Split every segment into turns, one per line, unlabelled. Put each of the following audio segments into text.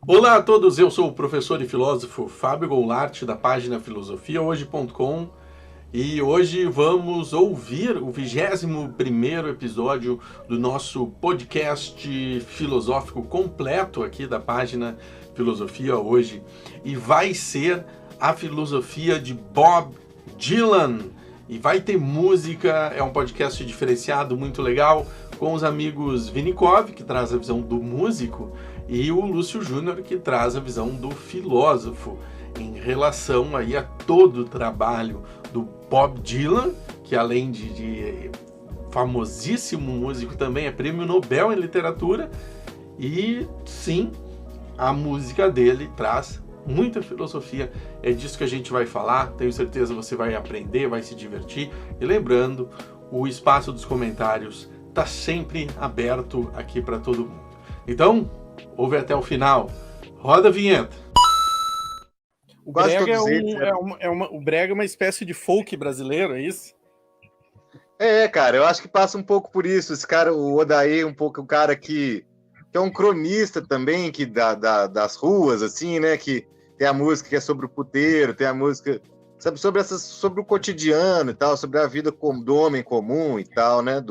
Olá a todos, eu sou o professor e filósofo Fábio Goulart, da página filosofiahoje.com, e hoje vamos ouvir o 21º episódio do nosso podcast filosófico completo aqui da página Filosofia Hoje, e vai ser a filosofia de Bob Dylan, e vai ter música. É um podcast diferenciado, muito legal, com os amigos Vinikov, que traz a visão do músico, e o Lúcio Júnior, que traz a visão do filósofo em relação aí a todo o trabalho do Bob Dylan, que além de famosíssimo músico também é prêmio Nobel em literatura, e sim, a música dele traz muita filosofia. É disso que a gente vai falar, tenho certeza que você vai aprender, vai se divertir, e lembrando, o espaço dos comentários está sempre aberto aqui para todo mundo. Então, ouve até o final. Roda a vinheta. O brega o brega é uma espécie de folk brasileiro, é isso?
Cara, eu acho que passa um pouco por isso. Esse cara, o Odair, um pouco o cara que é um cronista também, que das ruas, assim, né? Que tem a música que é sobre o puteiro, tem a música, sabe, sobre o cotidiano e tal, sobre a vida do homem comum e tal, né?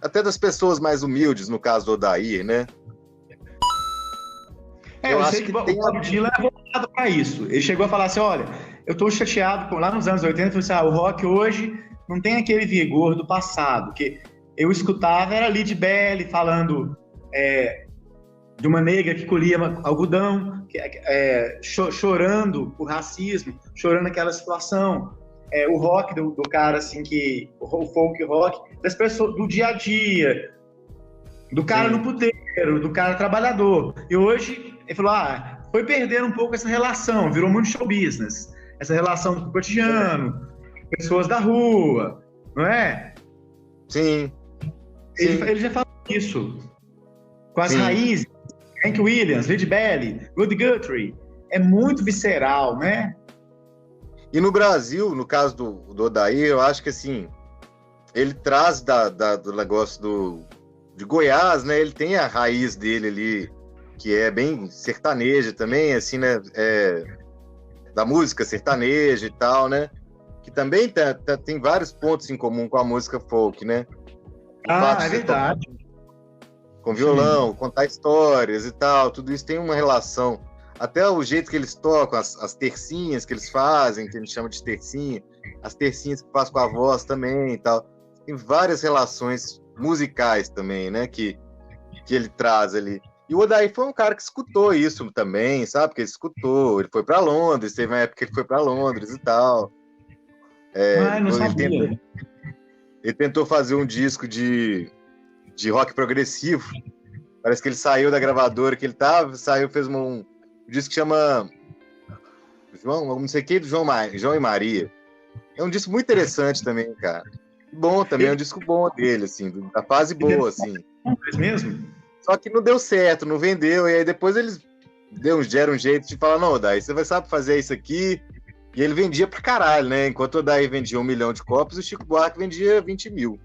Até das pessoas mais humildes, no caso do Odair, né?
Eu acho que o Bob Dylan é voltado para isso. Ele chegou a falar assim, olha, eu tô chateado, lá nos anos 80, ele falou assim, o rock hoje não tem aquele vigor do passado, que eu escutava era Led Belly falando de uma negra que colhia algodão, chorando o racismo, chorando aquela situação. O rock do cara, assim, o folk rock, das pessoas, do dia a dia, do cara no puteiro, do cara trabalhador. E hoje, ele falou, foi perdendo um pouco essa relação, virou muito show business. Essa relação do cotidiano, pessoas da rua, não é?
Sim.
Ele já falou isso. Com as raízes, Hank Williams, Led Belly, Woody Guthrie. É muito visceral, né?
E no Brasil, no caso do Odair, eu acho que, assim, ele traz do negócio de Goiás, né? Ele tem a raiz dele ali, que é bem sertaneja também, assim, né? Da música sertaneja e tal, né? Que também tem vários pontos em comum com a música folk, né?
É verdade.
Com violão, contar histórias e tal, tudo isso tem uma relação. Até o jeito que eles tocam, as tercinhas que eles fazem, que a gente chama de tercinha, as tercinhas que faz com a voz também e tal. Tem várias relações musicais também, né? Que ele traz ali. E o Odair foi um cara que escutou isso também, sabe? Porque ele escutou, ele foi para Londres, teve uma época que ele foi para Londres e tal.
Não sabia.
Ele tentou fazer um disco de rock progressivo. Parece que ele saiu da gravadora que ele tava, fez um disco que chama João, não sei o que, do João e Maria. É um disco muito interessante também, cara. Bom também, é um disco bom dele, assim, da fase boa, assim.
É mesmo?
Só que não deu certo, não vendeu, e aí depois eles deram um jeito de falar, não, Odair, você vai saber fazer isso aqui. E ele vendia pra caralho, né? Enquanto o Odair vendia 1 milhão de cópias, o Chico Buarque vendia 20 mil.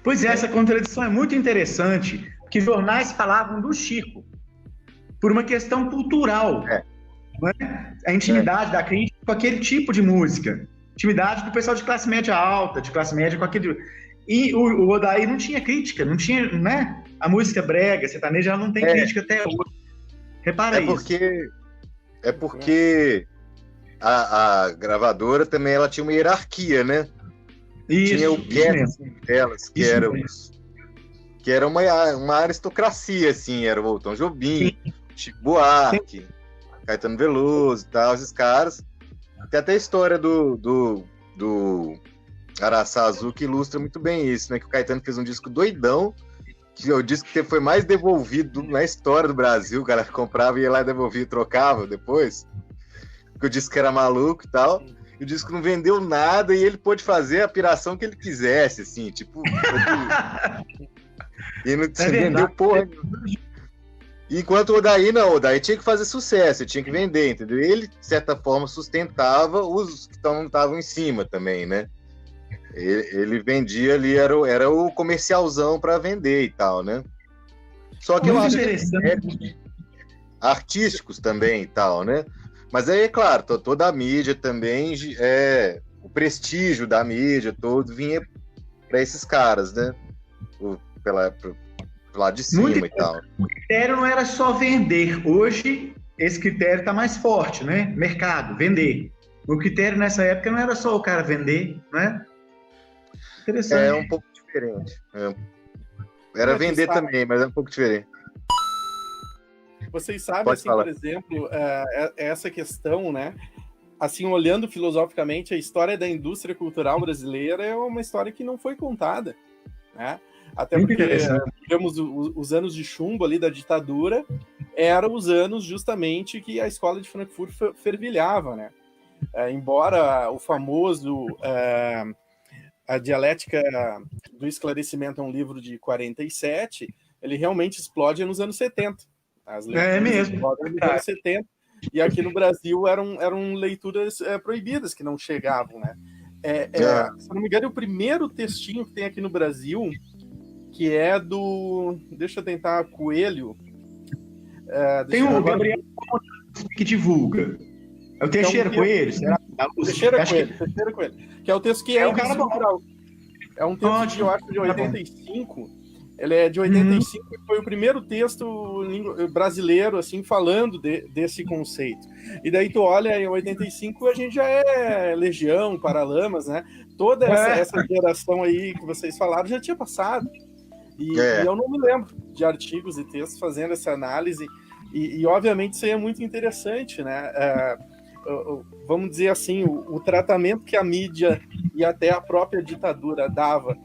Pois é, essa contradição é muito interessante, que jornais falavam do Chico, por uma questão cultural. Não é? A intimidade da crítica com aquele tipo de música. Intimidade do pessoal de classe média alta, de classe média com aquele... E o Odair não tinha crítica, não tinha, né? A música brega, sertaneja, ela não tem crítica até hoje. Repara isso.
É porque a gravadora também, ela tinha uma hierarquia, né?
Isso,
tinha o cast delas, que era uma aristocracia, assim, era o Tom Jobim, Chico Buarque, Caetano Veloso e tal, esses caras. Tem até a história do Araçá Azul que ilustra muito bem isso, né? Que o Caetano fez um disco doidão, que o disco que foi mais devolvido na história do Brasil, o cara comprava, ia lá e devolvia e trocava depois, porque o disco era maluco e tal. E o disco não vendeu nada e ele pôde fazer a piração que ele quisesse, assim, tipo... e não vendeu porra. Enquanto o Odair não, o Odair tinha que fazer sucesso, ele tinha que vender, entendeu? Ele, de certa forma, sustentava os que estavam em cima também, né? Ele vendia ali, era o comercialzão para vender e tal, né? Só que eu acho artísticos também e tal, né? Mas aí, é claro, toda a mídia também, o prestígio da mídia todo vinha para esses caras, né? Pro lado de cima e tal.
O critério não era só vender. Hoje, esse critério está mais forte, né? Mercado, vender. O critério nessa época não era só o cara vender, né? Interessante.
É um pouco diferente. Era vender também, mas é um pouco diferente.
Vocês sabem,
Pode
assim,
falar.
por exemplo, essa questão, né? Assim, olhando filosoficamente, a história da indústria cultural brasileira é uma história que não foi contada, né? Até
Muito
porque,
interessante.
digamos, os anos de chumbo ali da ditadura eram os anos justamente que a escola de Frankfurt fervilhava, né? Embora o famoso A Dialética do Esclarecimento é um livro de 47, ele realmente explode nos anos 70. As leituras
mesmo.
explodem nos anos 70, e aqui no Brasil eram leituras proibidas, que não chegavam, né? Se eu não me engano, é o primeiro textinho que tem aqui no Brasil, que é do... Deixa eu tentar, Coelho.
Tem o Gabriel que divulga. É o Teixeira Coelho, será?
Teixeira Coelho, que é o texto que é
um cara bom.
É um texto que eu acho de 85. Ele é de 85 e foi o primeiro texto brasileiro, assim, falando desse conceito. E daí tu olha, em 85 a gente já é Legião, Paralamas, né? Toda essa geração aí que vocês falaram já tinha passado. E eu não me lembro de artigos e textos fazendo essa análise. E obviamente isso aí é muito interessante, né? Vamos dizer assim, o tratamento que a mídia e até a própria ditadura dava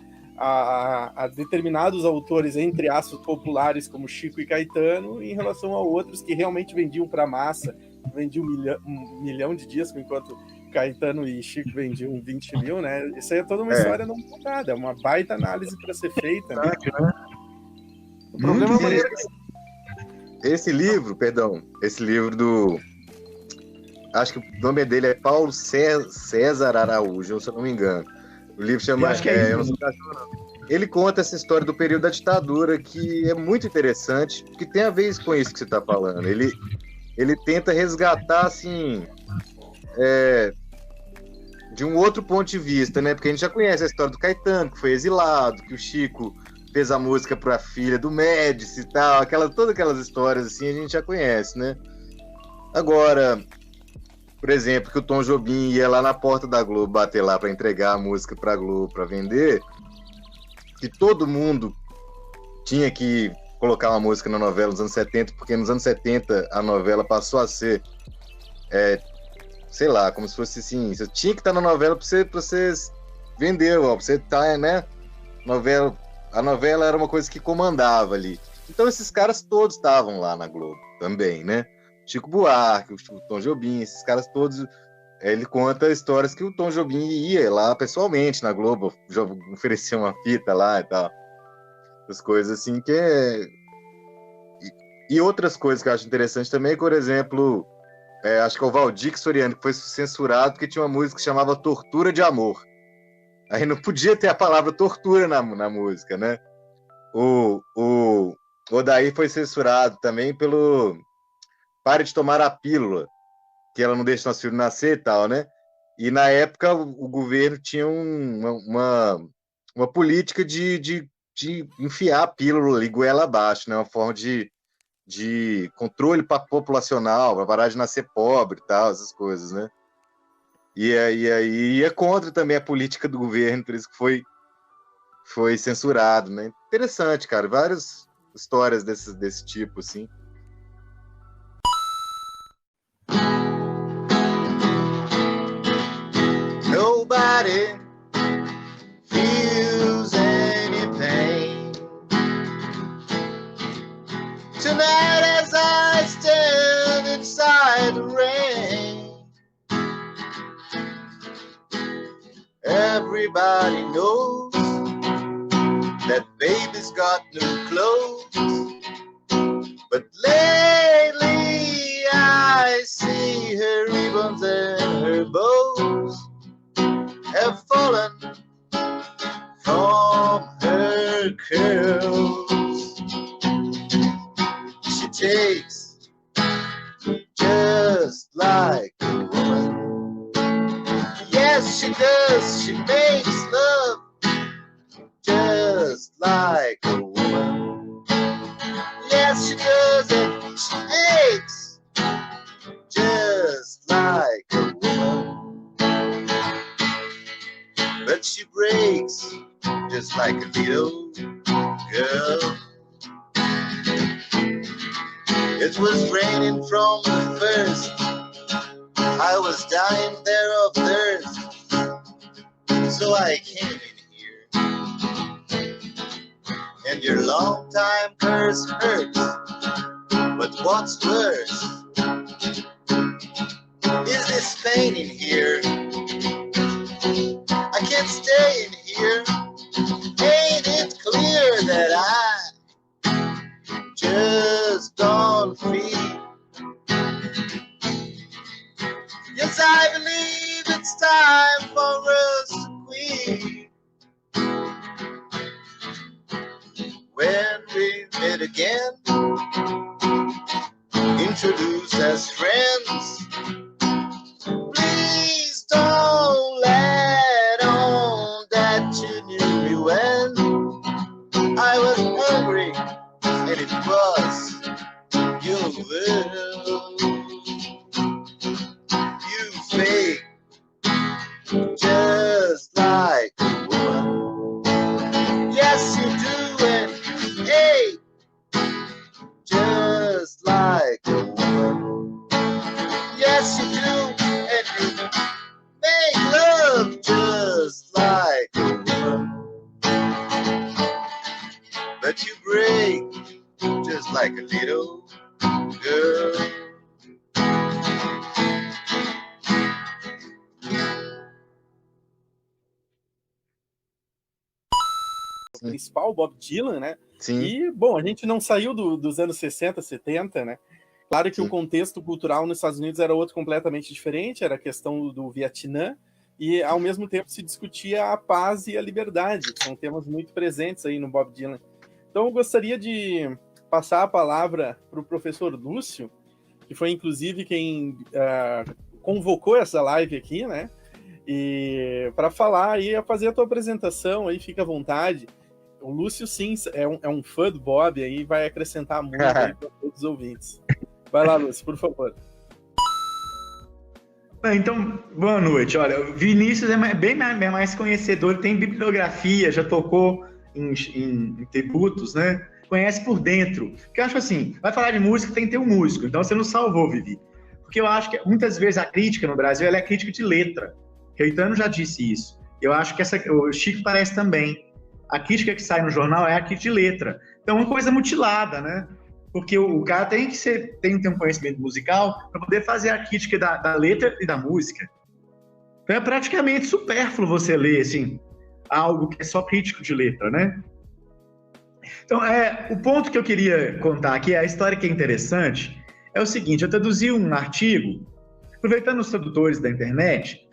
a determinados autores, entre aspas, populares, como Chico e Caetano, em relação a outros que realmente vendiam para a massa, vendiam um milhão de discos, enquanto Caetano e Chico vendiam 20 mil, né? Isso aí é toda uma história não contada, é uma baita análise para ser feita, né? O problema é
esse livro do... Acho que o nome dele é Paulo César Araújo, se eu não me engano. O livro chama... Ele conta essa história do período da ditadura, que é muito interessante, que tem a ver com isso que você está falando. Ele tenta resgatar, assim, de um outro ponto de vista, né? Porque a gente já conhece a história do Caetano, que foi exilado, que o Chico fez a música para a filha do Médici e tal, todas aquelas histórias, assim, a gente já conhece, né? Agora... Por exemplo, que o Tom Jobim ia lá na porta da Globo bater lá para entregar a música para a Globo para vender, que todo mundo tinha que colocar uma música na novela nos anos 70, porque nos anos 70 a novela passou a ser, sei lá, como se fosse assim, você tinha que estar na novela para você vender, para você estar, né? A novela era uma coisa que comandava ali. Então esses caras todos estavam lá na Globo também, né? Chico Buarque, o Tom Jobim, esses caras todos, ele conta histórias que o Tom Jobim ia lá pessoalmente na Globo, oferecia uma fita lá e tal. As coisas assim que E outras coisas que eu acho interessante também, por exemplo, acho que é o Valdir Soriano, que foi censurado porque tinha uma música que chamava Tortura de Amor. Aí não podia ter a palavra tortura na música, né? O Odair foi censurado também pelo... Pare de tomar a pílula, que ela não deixa nosso filho nascer e tal, né? E na época o governo tinha uma política de enfiar a pílula ali, goela abaixo, né? Uma forma de controle populacional, para parar de nascer pobre e tal, essas coisas, né? E aí é contra também a política do governo, por isso que foi censurado, né? Interessante, cara, várias histórias desse tipo, assim. Nobody feels any pain tonight as I stand inside the rain. Everybody knows that baby's got new clothes, but lately I see her ribbons and her bows have fallen from curls. She takes just like a woman. Yes, she does. She makes love just like a woman. Yes, she does, and she aches just like a woman. But she breaks just like a little girl. It was raining from the first. I was dying there of thirst. So I came in here. And your long time curse hurts. But what's worse is this pain in here. I can't stay in here. Ain't it clear that I just gone free? Yes, I believe it's time for us to quit. When we meet again, introduce as friends. Please don't let on that you knew me when I was hungry and it was your will. You fake just like a woman. Yes, you do, and you hate just like a woman. Yes, you do, and you make love just like a woman. But you break just like a little girl.
Principal, Bob Dylan, né?
Sim.
E, bom, a gente não saiu dos anos 60, 70, né? Claro que
Sim.
o contexto cultural nos Estados Unidos era outro completamente diferente, era a questão do Vietnã, e ao mesmo tempo se discutia a paz e a liberdade, que são temas muito presentes aí no Bob Dylan. Então eu gostaria de passar a palavra para o professor Lúcio, que foi inclusive quem convocou essa live aqui, né? E para falar e fazer a tua apresentação aí, fica à vontade. O Lúcio, sim, é um fã do Bob aí, vai acrescentar muito aí para todos os ouvintes. Vai lá, Lúcio, por favor.
Então, boa noite. Olha, o Vinícius é bem mais conhecedor, ele tem bibliografia, já tocou em tributos, né? Conhece por dentro. Porque eu acho assim, vai falar de música, tem que ter um músico. Então você não salvou, Vivi. Porque eu acho que muitas vezes a crítica no Brasil ela é crítica de letra. Caetano já disse isso. Eu acho que o Chico parece também. A crítica que sai no jornal é a crítica de letra. Então é uma coisa mutilada, né? Porque o cara tem que ter um conhecimento musical para poder fazer a crítica da letra e da música. Então é praticamente supérfluo você ler assim, algo que é só crítico de letra, né? Então, o ponto que eu queria contar aqui, a história que é interessante, é o seguinte: eu traduzi um artigo, aproveitando os tradutores da internet,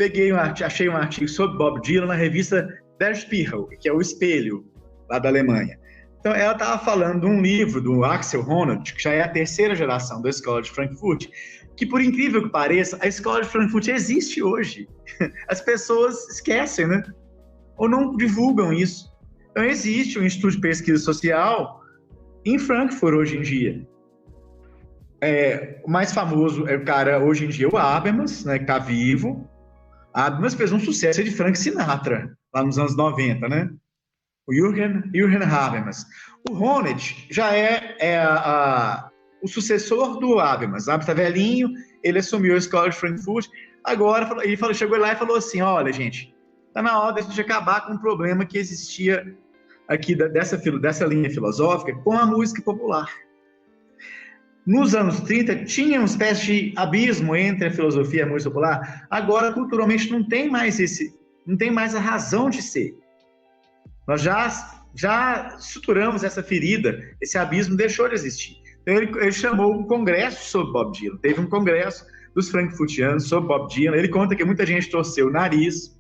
achei um artigo sobre Bob Dylan na revista Der Spiegel, que é o Espelho, lá da Alemanha. Então, ela estava falando de um livro do Axel Honneth, que já é a terceira geração da Escola de Frankfurt, que, por incrível que pareça, a Escola de Frankfurt existe hoje. As pessoas esquecem, né? Ou não divulgam isso. Então, existe um Instituto de Pesquisa Social em Frankfurt hoje em dia. O mais famoso é o cara, hoje em dia, o Habermas, né, que está vivo. Habermas fez um sucesso de Frank Sinatra, lá nos anos 90, né? O Jürgen Habermas. O Honneth já é o sucessor do Habermas. O Habermas está velhinho, ele assumiu a Escola de Frankfurt. Agora, chegou lá e falou assim: olha, gente, está na hora de a gente acabar com um problema que existia aqui dessa linha filosófica com a música popular. Nos anos 30, tinha uma espécie de abismo entre a filosofia e a música popular. Agora, culturalmente, não tem mais a razão de ser. Nós já suturamos essa ferida, esse abismo deixou de existir. Então, ele chamou um congresso sobre Bob Dylan. Teve um congresso dos frankfurtianos sobre Bob Dylan. Ele conta que muita gente torceu o nariz.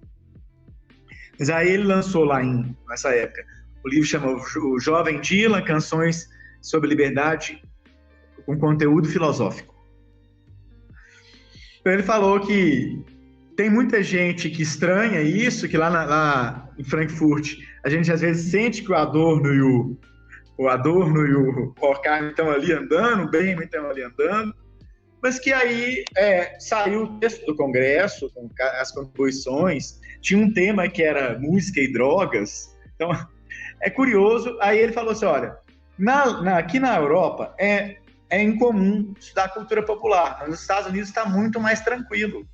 Mas aí ele lançou lá nessa época o livro chamado O Jovem Dylan, Canções sobre Liberdade com conteúdo filosófico. Então ele falou que tem muita gente que estranha isso, que lá em Frankfurt a gente às vezes sente que o Adorno e o Horkheimer estão ali andando, o Bremen estão ali andando, mas que aí saiu o texto do Congresso, com as contribuições, tinha um tema que era música e drogas, então é curioso. Aí ele falou assim, olha, aqui na Europa é incomum estudar cultura popular, nos Estados Unidos está muito mais tranquilo.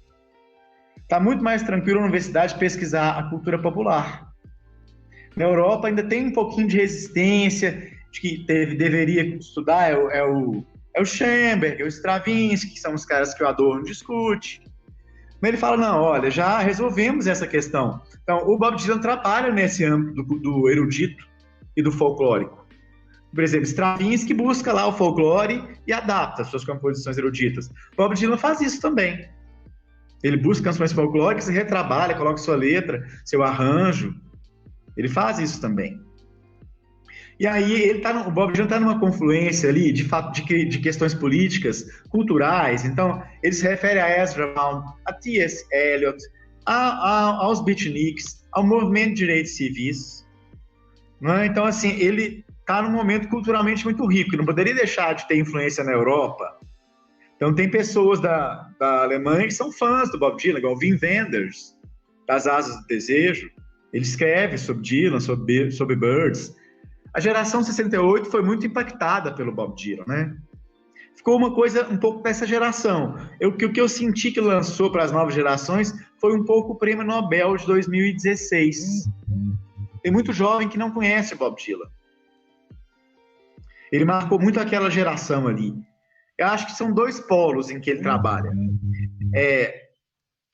Está muito mais tranquilo na universidade pesquisar a cultura popular. Na Europa ainda tem um pouquinho de resistência, de que deveria estudar é o Schoenberg, é o Stravinsky, que são os caras que o Adorno discute. Mas ele fala, não, olha, já resolvemos essa questão. Então, o Bob Dylan trabalha nesse âmbito do erudito e do folclórico. Por exemplo, Stravinsky busca lá o folclore e adapta as suas composições eruditas. Bob Dylan faz isso também. Ele busca canções folclóricas e retrabalha, coloca sua letra, seu arranjo. Ele faz isso também. E aí o Bob Dylan está numa confluência ali de questões políticas, culturais. Então, ele se refere a Ezra Pound, a T.S. Eliot, aos beatniks, ao movimento de direitos civis. Não é? Então, assim, ele está num momento culturalmente muito rico. Não poderia deixar de ter influência na Europa. Então, tem pessoas da Alemanha que são fãs do Bob Dylan, igual o Wim Wenders, das Asas do Desejo. Ele escreve sobre Dylan, sobre Birds. A geração 68 foi muito impactada pelo Bob Dylan, né? Ficou uma coisa um pouco dessa geração. O que eu senti que lançou para as novas gerações foi um pouco o Prêmio Nobel de 2016. Tem muito jovem que não conhece o Bob Dylan. Ele marcou muito aquela geração ali. Eu acho que são dois polos em que ele trabalha.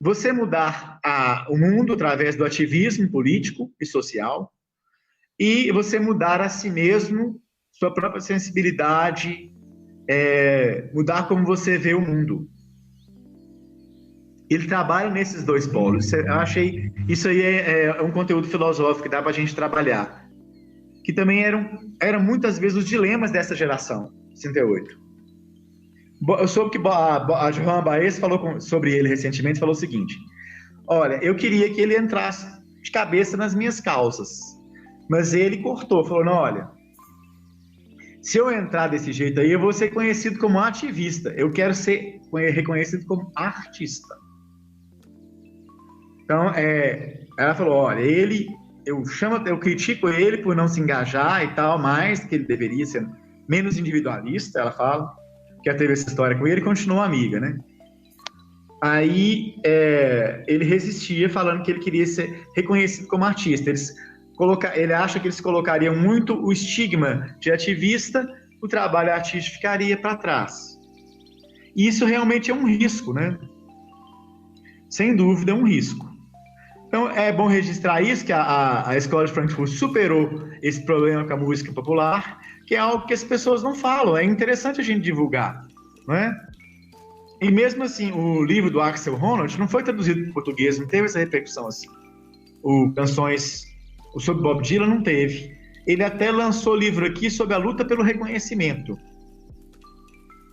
Você mudar o mundo através do ativismo político e social, e você mudar a si mesmo, sua própria sensibilidade, mudar como você vê o mundo. Ele trabalha nesses dois polos. Eu achei isso aí é um conteúdo filosófico que dá para a gente trabalhar, que também eram muitas vezes os dilemas dessa geração, 68. Eu soube que a Joana Baez falou sobre ele recentemente, falou o seguinte: olha, eu queria que ele entrasse de cabeça nas minhas causas, mas ele cortou, falou, não, olha, se eu entrar desse jeito aí, eu vou ser conhecido como ativista, eu quero ser reconhecido como artista. Então, ela falou, olha, eu critico ele por não se engajar e tal, mais que ele deveria ser menos individualista, ela fala, que já teve essa história com ele, e continuou amiga, né? Aí ele resistia, falando que ele queria ser reconhecido como artista. Ele acha que eles colocariam muito o estigma de ativista, o trabalho artístico ficaria para trás. E isso realmente é um risco, né? Sem dúvida é um risco. Então é bom registrar isso, que a Escola de Frankfurt superou esse problema com a música popular, que é algo que as pessoas não falam. É interessante a gente divulgar, não é? E mesmo assim, o livro do Axel Honneth não foi traduzido para o português, não teve essa repercussão assim. Sobre Bob Dylan não teve. Ele até lançou livro aqui sobre a luta pelo reconhecimento,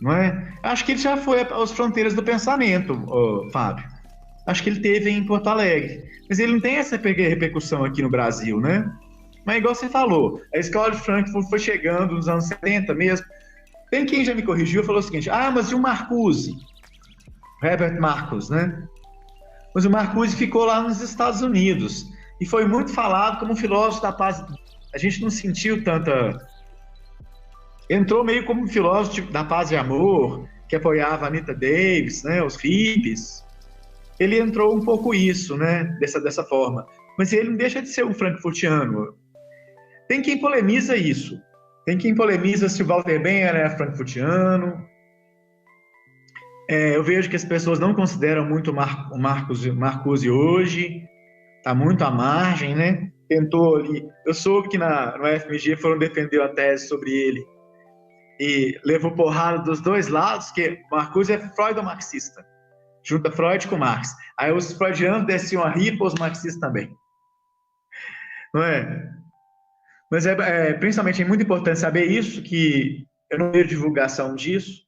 não é? Acho que ele já foi às fronteiras do pensamento, Fábio. Acho que ele teve em Porto Alegre. Mas ele não tem essa repercussão aqui no Brasil, né? Mas igual você falou, a Escola de Frankfurt foi chegando nos anos 70 mesmo. Tem quem já me corrigiu e falou o seguinte, mas e o Marcuse? Herbert Marcuse, né? Mas o Marcuse ficou lá nos Estados Unidos e foi muito falado como um filósofo da paz. A gente não sentiu tanta... Entrou meio como um filósofo da paz e amor, que apoiava a Anita Davis, né? Os hippies. Ele entrou um pouco isso, né? Dessa forma. Mas ele não deixa de ser um frankfurtiano. Tem quem polemiza isso. Tem quem polemiza se o Walter Benjamin era frankfurtiano. Eu vejo que as pessoas não consideram muito o Marcuse hoje. Está muito à margem, né? Tentou ali... Eu soube que no FMG foram defender a tese sobre ele. E levou porrada dos dois lados, que Marcuse é freudo-marxista. Junta Freud com Marx. Aí os freudianos desciam a rir para os marxistas também. Não é? Mas principalmente é muito importante saber isso, que eu não vejo divulgação disso.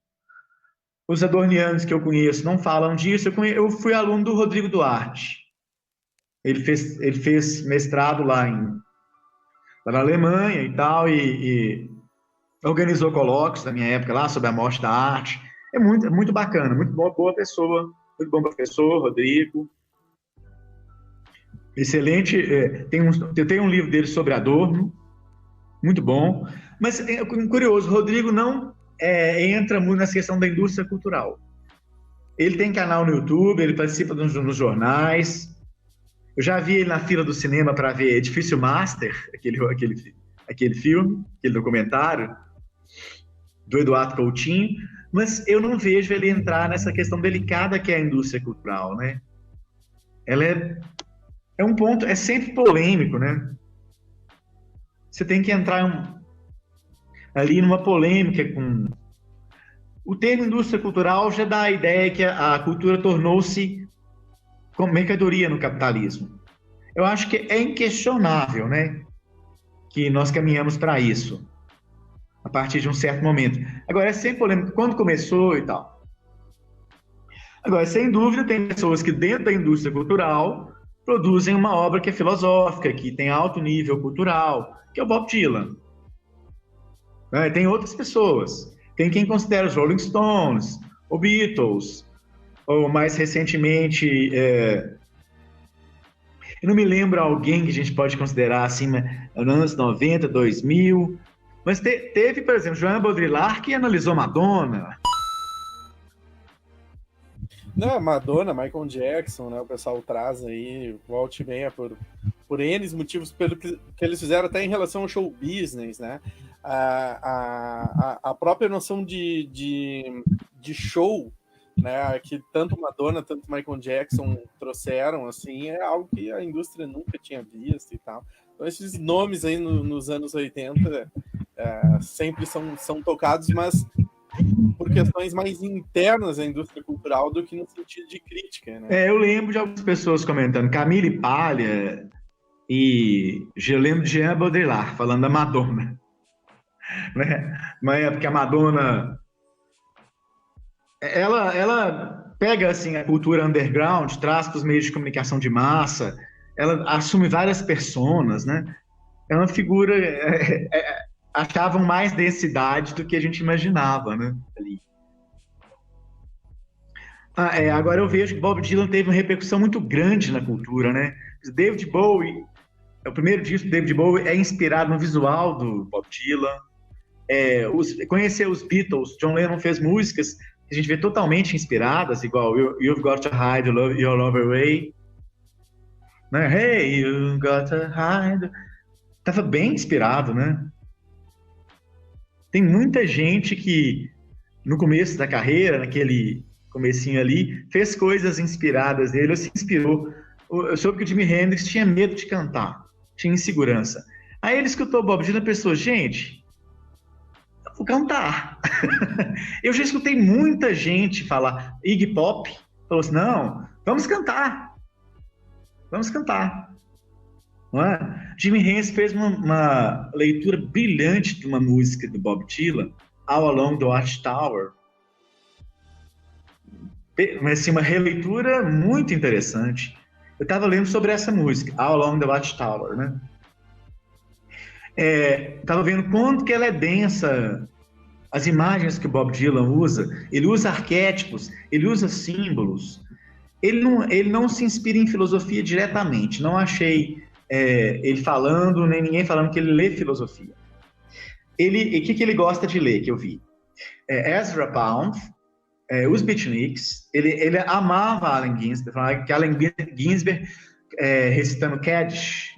Os adornianos que eu conheço não falam disso. Eu fui aluno do Rodrigo Duarte. Ele fez mestrado lá na Alemanha e tal, e organizou colóquios na minha época lá sobre a morte da arte. É muito bacana, muito boa pessoa, muito bom professor, Rodrigo. Excelente. Eu tenho um livro dele sobre Adorno, muito bom. Mas é curioso, o Rodrigo não entra muito nessa questão da indústria cultural. Ele tem canal no YouTube, ele participa nos jornais. Eu já vi ele na fila do cinema para ver Edifício Master, aquele filme, aquele documentário do Eduardo Coutinho, mas eu não vejo ele entrar nessa questão delicada que é a indústria cultural, né? Ela é um ponto, é sempre polêmico, né? Você tem que entrar ali numa polêmica com... O termo indústria cultural já dá a ideia que a cultura tornou-se como mercadoria no capitalismo. Eu acho que é inquestionável, né, que nós caminhamos para isso, a partir de um certo momento. Agora, é sempre polêmico quando começou e tal. Agora, sem dúvida, tem pessoas que dentro da indústria cultural produzem uma obra que é filosófica, que tem alto nível cultural, que é o Bob Dylan. Tem outras pessoas. Tem quem considera os Rolling Stones, o Beatles, ou mais recentemente, eu não me lembro alguém que a gente pode considerar assim, nos anos 90, 2000, mas teve, por exemplo, Joan Baudrillard que analisou Madonna.
Não, Madonna, Michael Jackson, né? O pessoal traz aí, volta e meia, por N motivos, pelo que eles fizeram até em relação ao show business, né? A própria noção de show, né, que tanto Madonna, tanto Michael Jackson trouxeram, assim, é algo que a indústria nunca tinha visto e tal. Então, esses nomes aí nos anos 80 sempre são tocados, mas por questões mais internas à indústria cultural do que no sentido de crítica, né?
Eu lembro de algumas pessoas comentando, Camille Paglia e eu lembro de Jean Baudrillard falando da Madonna, né? Mas é porque a Madonna ela pega assim a cultura underground, traz para os meios de comunicação de massa, ela assume várias personas, né? É uma figura, achavam mais densidade do que a gente imaginava, né? Ali. Agora eu vejo que Bob Dylan teve uma repercussão muito grande na cultura, né? David Bowie, o primeiro disco do David Bowie é inspirado no visual do Bob Dylan. Conhecer os Beatles, John Lennon fez músicas que a gente vê totalmente inspiradas, igual You've Got to Hide Your Love Away, né? Hey, you've got to hide. Tava bem inspirado, né? Tem muita gente que no começo da carreira, naquele comecinho ali, fez coisas inspiradas nele, ou se inspirou. Eu soube que o Jimi Hendrix tinha medo de cantar, tinha insegurança. Aí ele escutou Bob Dylan e pensou, gente, eu vou cantar. Eu já escutei muita gente falar, Iggy Pop falou assim, não, vamos cantar. Vamos cantar. Não é? Jimi Hendrix fez uma leitura brilhante de uma música do Bob Dylan, All Along the Watchtower. Mas assim, uma releitura muito interessante. Eu estava lendo sobre essa música, All Along the Watchtower, né? Estava vendo quanto que ela é densa, as imagens que o Bob Dylan usa. Ele usa arquétipos, ele usa símbolos. Ele não se inspira em filosofia diretamente. Não achei ele falando, nem ninguém falando que ele lê filosofia. O que ele gosta de ler, que eu vi? Ezra Pound, os Beatniks. Ele amava Allen Ginsberg, falava que Allen Ginsberg, recitando Kaddish,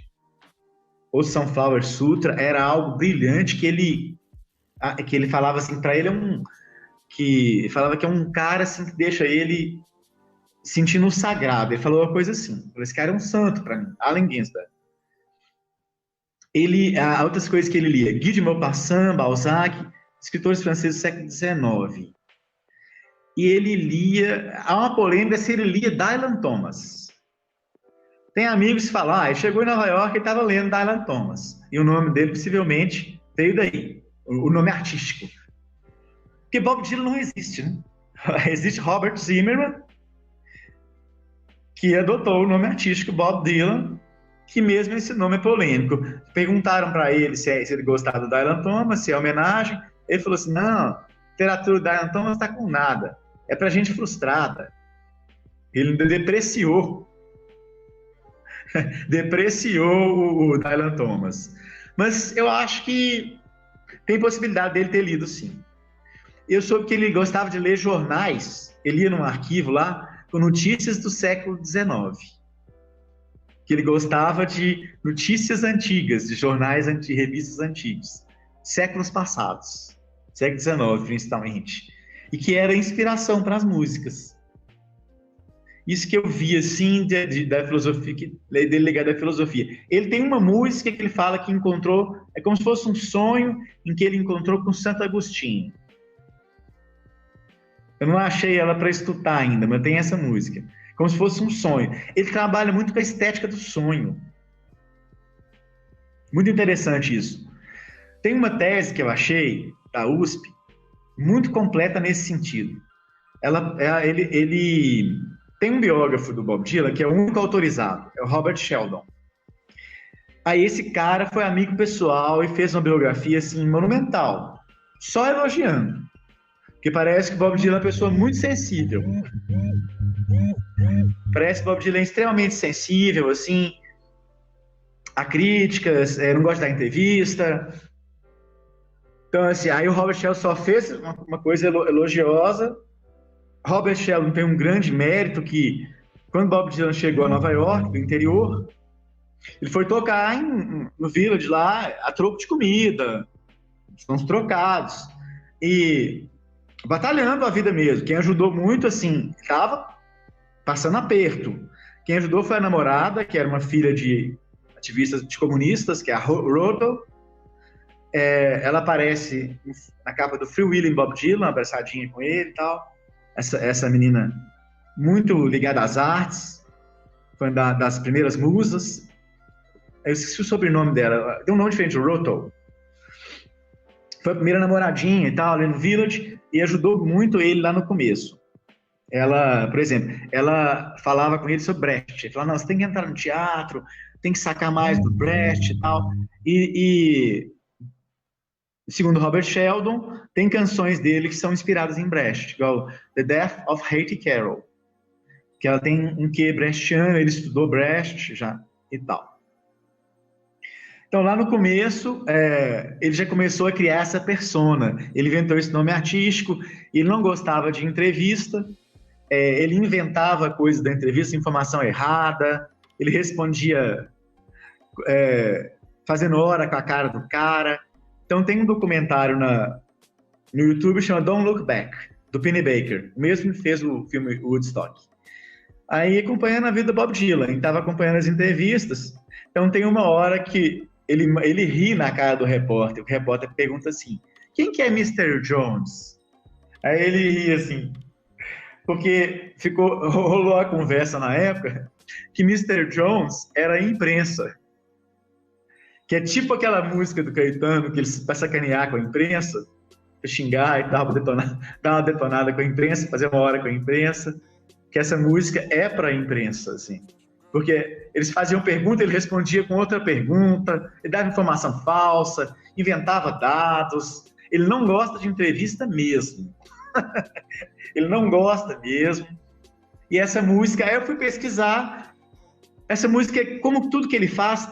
o Sunflower Sutra, era algo brilhante que ele falava assim, para ele falava que é um cara assim, que deixa ele sentindo o sagrado. Ele falou uma coisa assim, esse cara é um santo para mim, Allen Ginsberg. Outras coisas que ele lia, Guy de Maupassant, Balzac, escritores franceses do século XIX. E ele lia, há uma polêmica se ele lia Dylan Thomas. Tem amigos que falam, ele chegou em Nova York e estava lendo Dylan Thomas. E o nome dele possivelmente veio daí, o nome artístico. Porque Bob Dylan não existe, né? Existe Robert Zimmerman, que adotou o nome artístico Bob Dylan, que mesmo esse nome é polêmico. Perguntaram para ele se ele gostava do Dylan Thomas, se é homenagem. Ele falou assim, não, a literatura do Dylan Thomas está com nada. É para gente frustrada. Ele depreciou o Dylan Thomas. Mas eu acho que tem possibilidade dele ter lido, sim. Eu soube que ele gostava de ler jornais. Ele ia num arquivo lá com notícias do século XIX. Que ele gostava de notícias antigas, de jornais, de revistas antigas. Séculos passados. Século XIX, principalmente. E que era inspiração para as músicas. Isso que eu vi, assim, da filosofia, dele ligado à filosofia. Ele tem uma música que ele fala que encontrou, é como se fosse um sonho em que ele encontrou com Santo Agostinho. Eu não achei ela para estudar ainda, mas tem essa música. Como se fosse um sonho. Ele trabalha muito com a estética do sonho. Muito interessante isso. Tem uma tese que eu achei, da USP, muito completa nesse sentido. Ele tem um biógrafo do Bob Dylan, que é o único autorizado, é o Robert Sheldon. Aí esse cara foi amigo pessoal e fez uma biografia, assim, monumental. Só elogiando. Porque parece que o Bob Dylan é uma pessoa muito sensível. Parece que o Bob Dylan é extremamente sensível, assim, a críticas, não gosta da entrevista. Então, assim, aí o Robert Sheldon só fez uma coisa elogiosa. Robert Sheldon tem um grande mérito que, quando Bob Dylan chegou a Nova York, do interior, ele foi tocar no Village lá, a troco de comida, uns trocados, e batalhando a vida mesmo. Quem ajudou muito, assim, estava passando aperto. Quem ajudou foi a namorada, que era uma filha de ativistas de comunistas, que é a Rhoda. Ela aparece na capa do Free Willy Bob Dylan, abraçadinha com ele e tal. Essa menina muito ligada às artes, foi uma das primeiras musas. Eu esqueci o sobrenome dela, tem um nome diferente, Roto. Foi a primeira namoradinha e tal, ali no Village, e ajudou muito ele lá no começo. Ela, por exemplo, ela falava com ele sobre Brecht. Ele falava, não, você tem que entrar no teatro, tem que sacar mais do Brecht e tal. E segundo Robert Sheldon, tem canções dele que são inspiradas em Brecht, igual The Death of Hattie Carroll, que ela tem um quê brechtiano, ele estudou Brecht já e tal. Então, lá no começo, ele já começou a criar essa persona. Ele inventou esse nome artístico, ele não gostava de entrevista, ele inventava coisas da entrevista, informação errada, ele respondia fazendo hora com a cara do cara. Então, tem um documentário no YouTube chamado Don't Look Back, do Penny Baker, o mesmo que fez o filme Woodstock. Aí, acompanhando a vida do Bob Dylan, estava acompanhando as entrevistas. Então, tem uma hora que ele ri na cara do repórter. O repórter pergunta assim, quem que é Mr. Jones? Aí ele ri assim, porque rolou a conversa na época que Mr. Jones era a imprensa. Que é tipo aquela música do Caetano, que ele vai sacanear com a imprensa, pra xingar e tal, dar uma detonada com a imprensa, fazer uma hora com a imprensa, que essa música é pra imprensa, assim. Porque eles faziam pergunta, ele respondia com outra pergunta, ele dava informação falsa, inventava dados, ele não gosta de entrevista mesmo. Ele não gosta mesmo. E essa música, aí eu fui pesquisar, essa música, como tudo que ele faz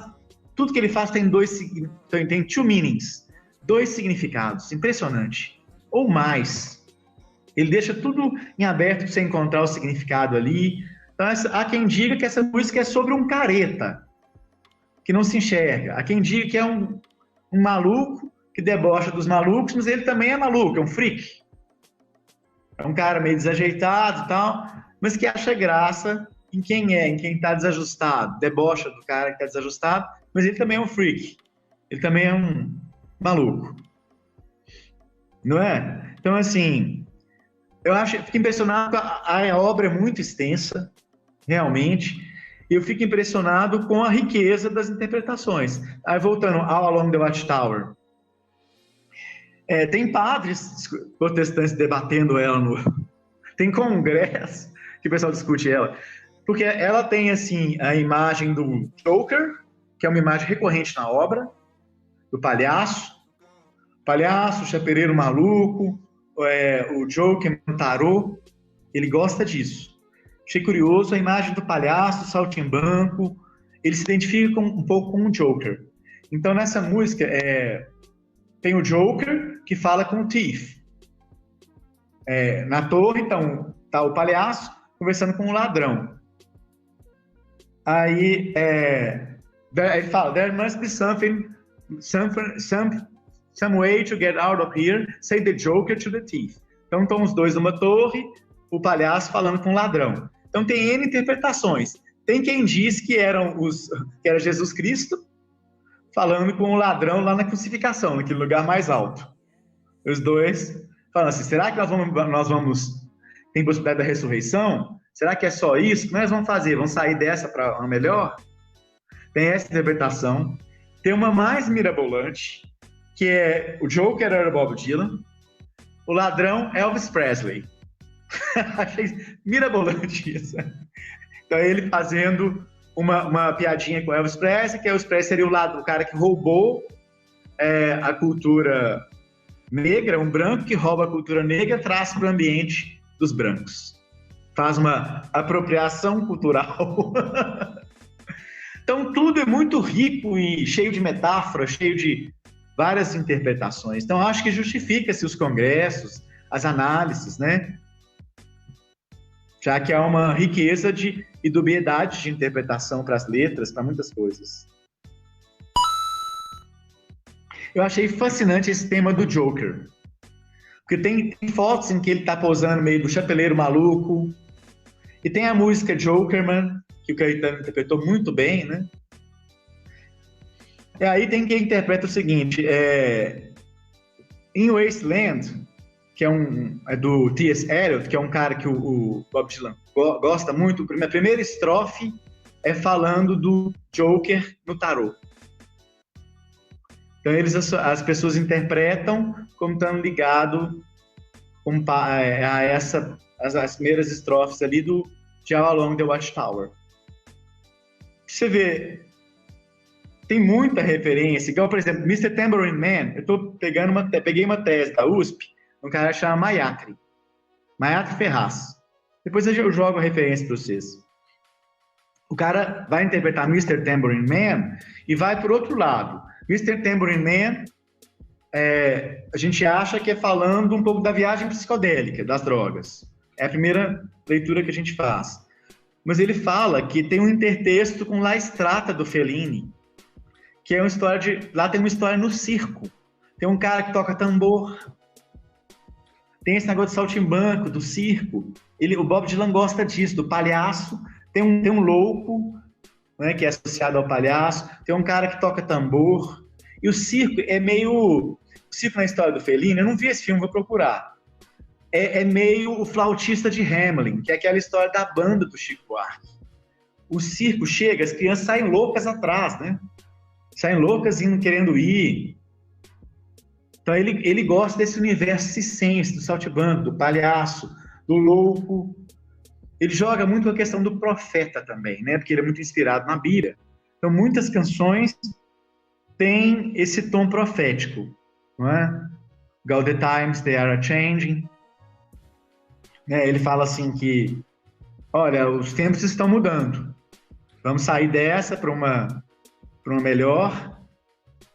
tem two meanings, 2 significados, impressionante, ou mais. Ele deixa tudo em aberto para você encontrar o significado ali. Então, há quem diga que essa música é sobre um careta, que não se enxerga. Há quem diga que é um maluco que debocha dos malucos, mas ele também é maluco, é um freak. É um cara meio desajeitado e tal, mas que acha graça em quem está desajustado, debocha do cara que está desajustado, mas ele também é um freak, ele também é um maluco, não é? Então, assim, fico impressionado, a obra é muito extensa, realmente, e eu fico impressionado com a riqueza das interpretações. Aí, voltando ao Along the Watchtower, tem padres protestantes debatendo ela Tem congresso que o pessoal discute ela, porque ela tem, assim, a imagem do Joker, que é uma imagem recorrente na obra, do palhaço, chapeleiro maluco, o Joker no tarô, ele gosta disso. Achei curioso a imagem do palhaço, saltimbanco, ele se identifica um pouco com o Joker. Então, nessa música, tem o Joker que fala com o Thief. Na torre, então, tá o palhaço conversando com o ladrão. Aí, ele fala, there must be some way to get out of here, say the Joker to the thief. Então, estão os dois numa torre, o palhaço falando com o ladrão. Então, tem N interpretações. Tem quem diz que era Jesus Cristo falando com o ladrão lá na crucificação, naquele lugar mais alto. Os dois falando assim, será que nós vamos tem possibilidade da ressurreição? Será que é só isso? O que nós vamos fazer? Vamos sair dessa para uma melhor? Tem essa interpretação. Tem uma mais mirabolante, que é o Joker era Bob Dylan, o ladrão Elvis Presley. Achei mirabolante isso. Então ele fazendo uma piadinha com Elvis Presley, que Elvis Presley seria o cara que roubou a cultura negra, um branco que rouba a cultura negra, traz para o ambiente dos brancos. Faz uma apropriação cultural. Então tudo é muito rico e cheio de metáforas, cheio de várias interpretações. Então acho que justifica-se os congressos, as análises, né? Já que há uma riqueza e dubiedade de interpretação para as letras, para muitas coisas. Eu achei fascinante esse tema do Joker. Porque tem fotos em que ele está posando no meio do chapeleiro maluco. E tem a música Jokerman, que o Caetano interpretou muito bem, né? E aí tem quem interpreta o seguinte, em Wasteland, que é do T.S. Eliot, que é um cara que o Bob Dylan gosta muito, a primeira estrofe é falando do Joker no tarô. Então as pessoas interpretam como estando ligado as primeiras estrofes ali de All Along the Watchtower. Você vê, tem muita referência, igual, por exemplo, Mr. Tambourine Man, eu peguei uma tese da USP, um cara que chama Mayatri Ferraz. Depois eu jogo a referência para vocês. O cara vai interpretar Mr. Tambourine Man e vai por outro lado. Mr. Tambourine Man, a gente acha que é falando um pouco da viagem psicodélica, das drogas. É a primeira leitura que a gente faz. Mas ele fala que tem um intertexto com La Strata do Fellini, que é uma história lá tem uma história no circo. Tem um cara que toca tambor. Tem esse negócio de saltimbanco, do circo. O Bob Dylan gosta disso, do palhaço. Tem um louco, né, que é associado ao palhaço. Tem um cara que toca tambor. E o circo é meio... O circo na história do Fellini, eu não vi esse filme, vou procurar. É meio o flautista de Hamelin, que é aquela história da banda do Chico Buarque. O circo chega, as crianças saem loucas atrás, né? Saem loucas indo, querendo ir. Então ele gosta desse universo circense, do saltimbanco, do palhaço, do louco. Ele joga muito com a questão do profeta também, né? Porque ele é muito inspirado na Bíblia. Então muitas canções têm esse tom profético, não é? All the times they are changing. Ele fala assim que, olha, os tempos estão mudando. Vamos sair dessa para uma melhor.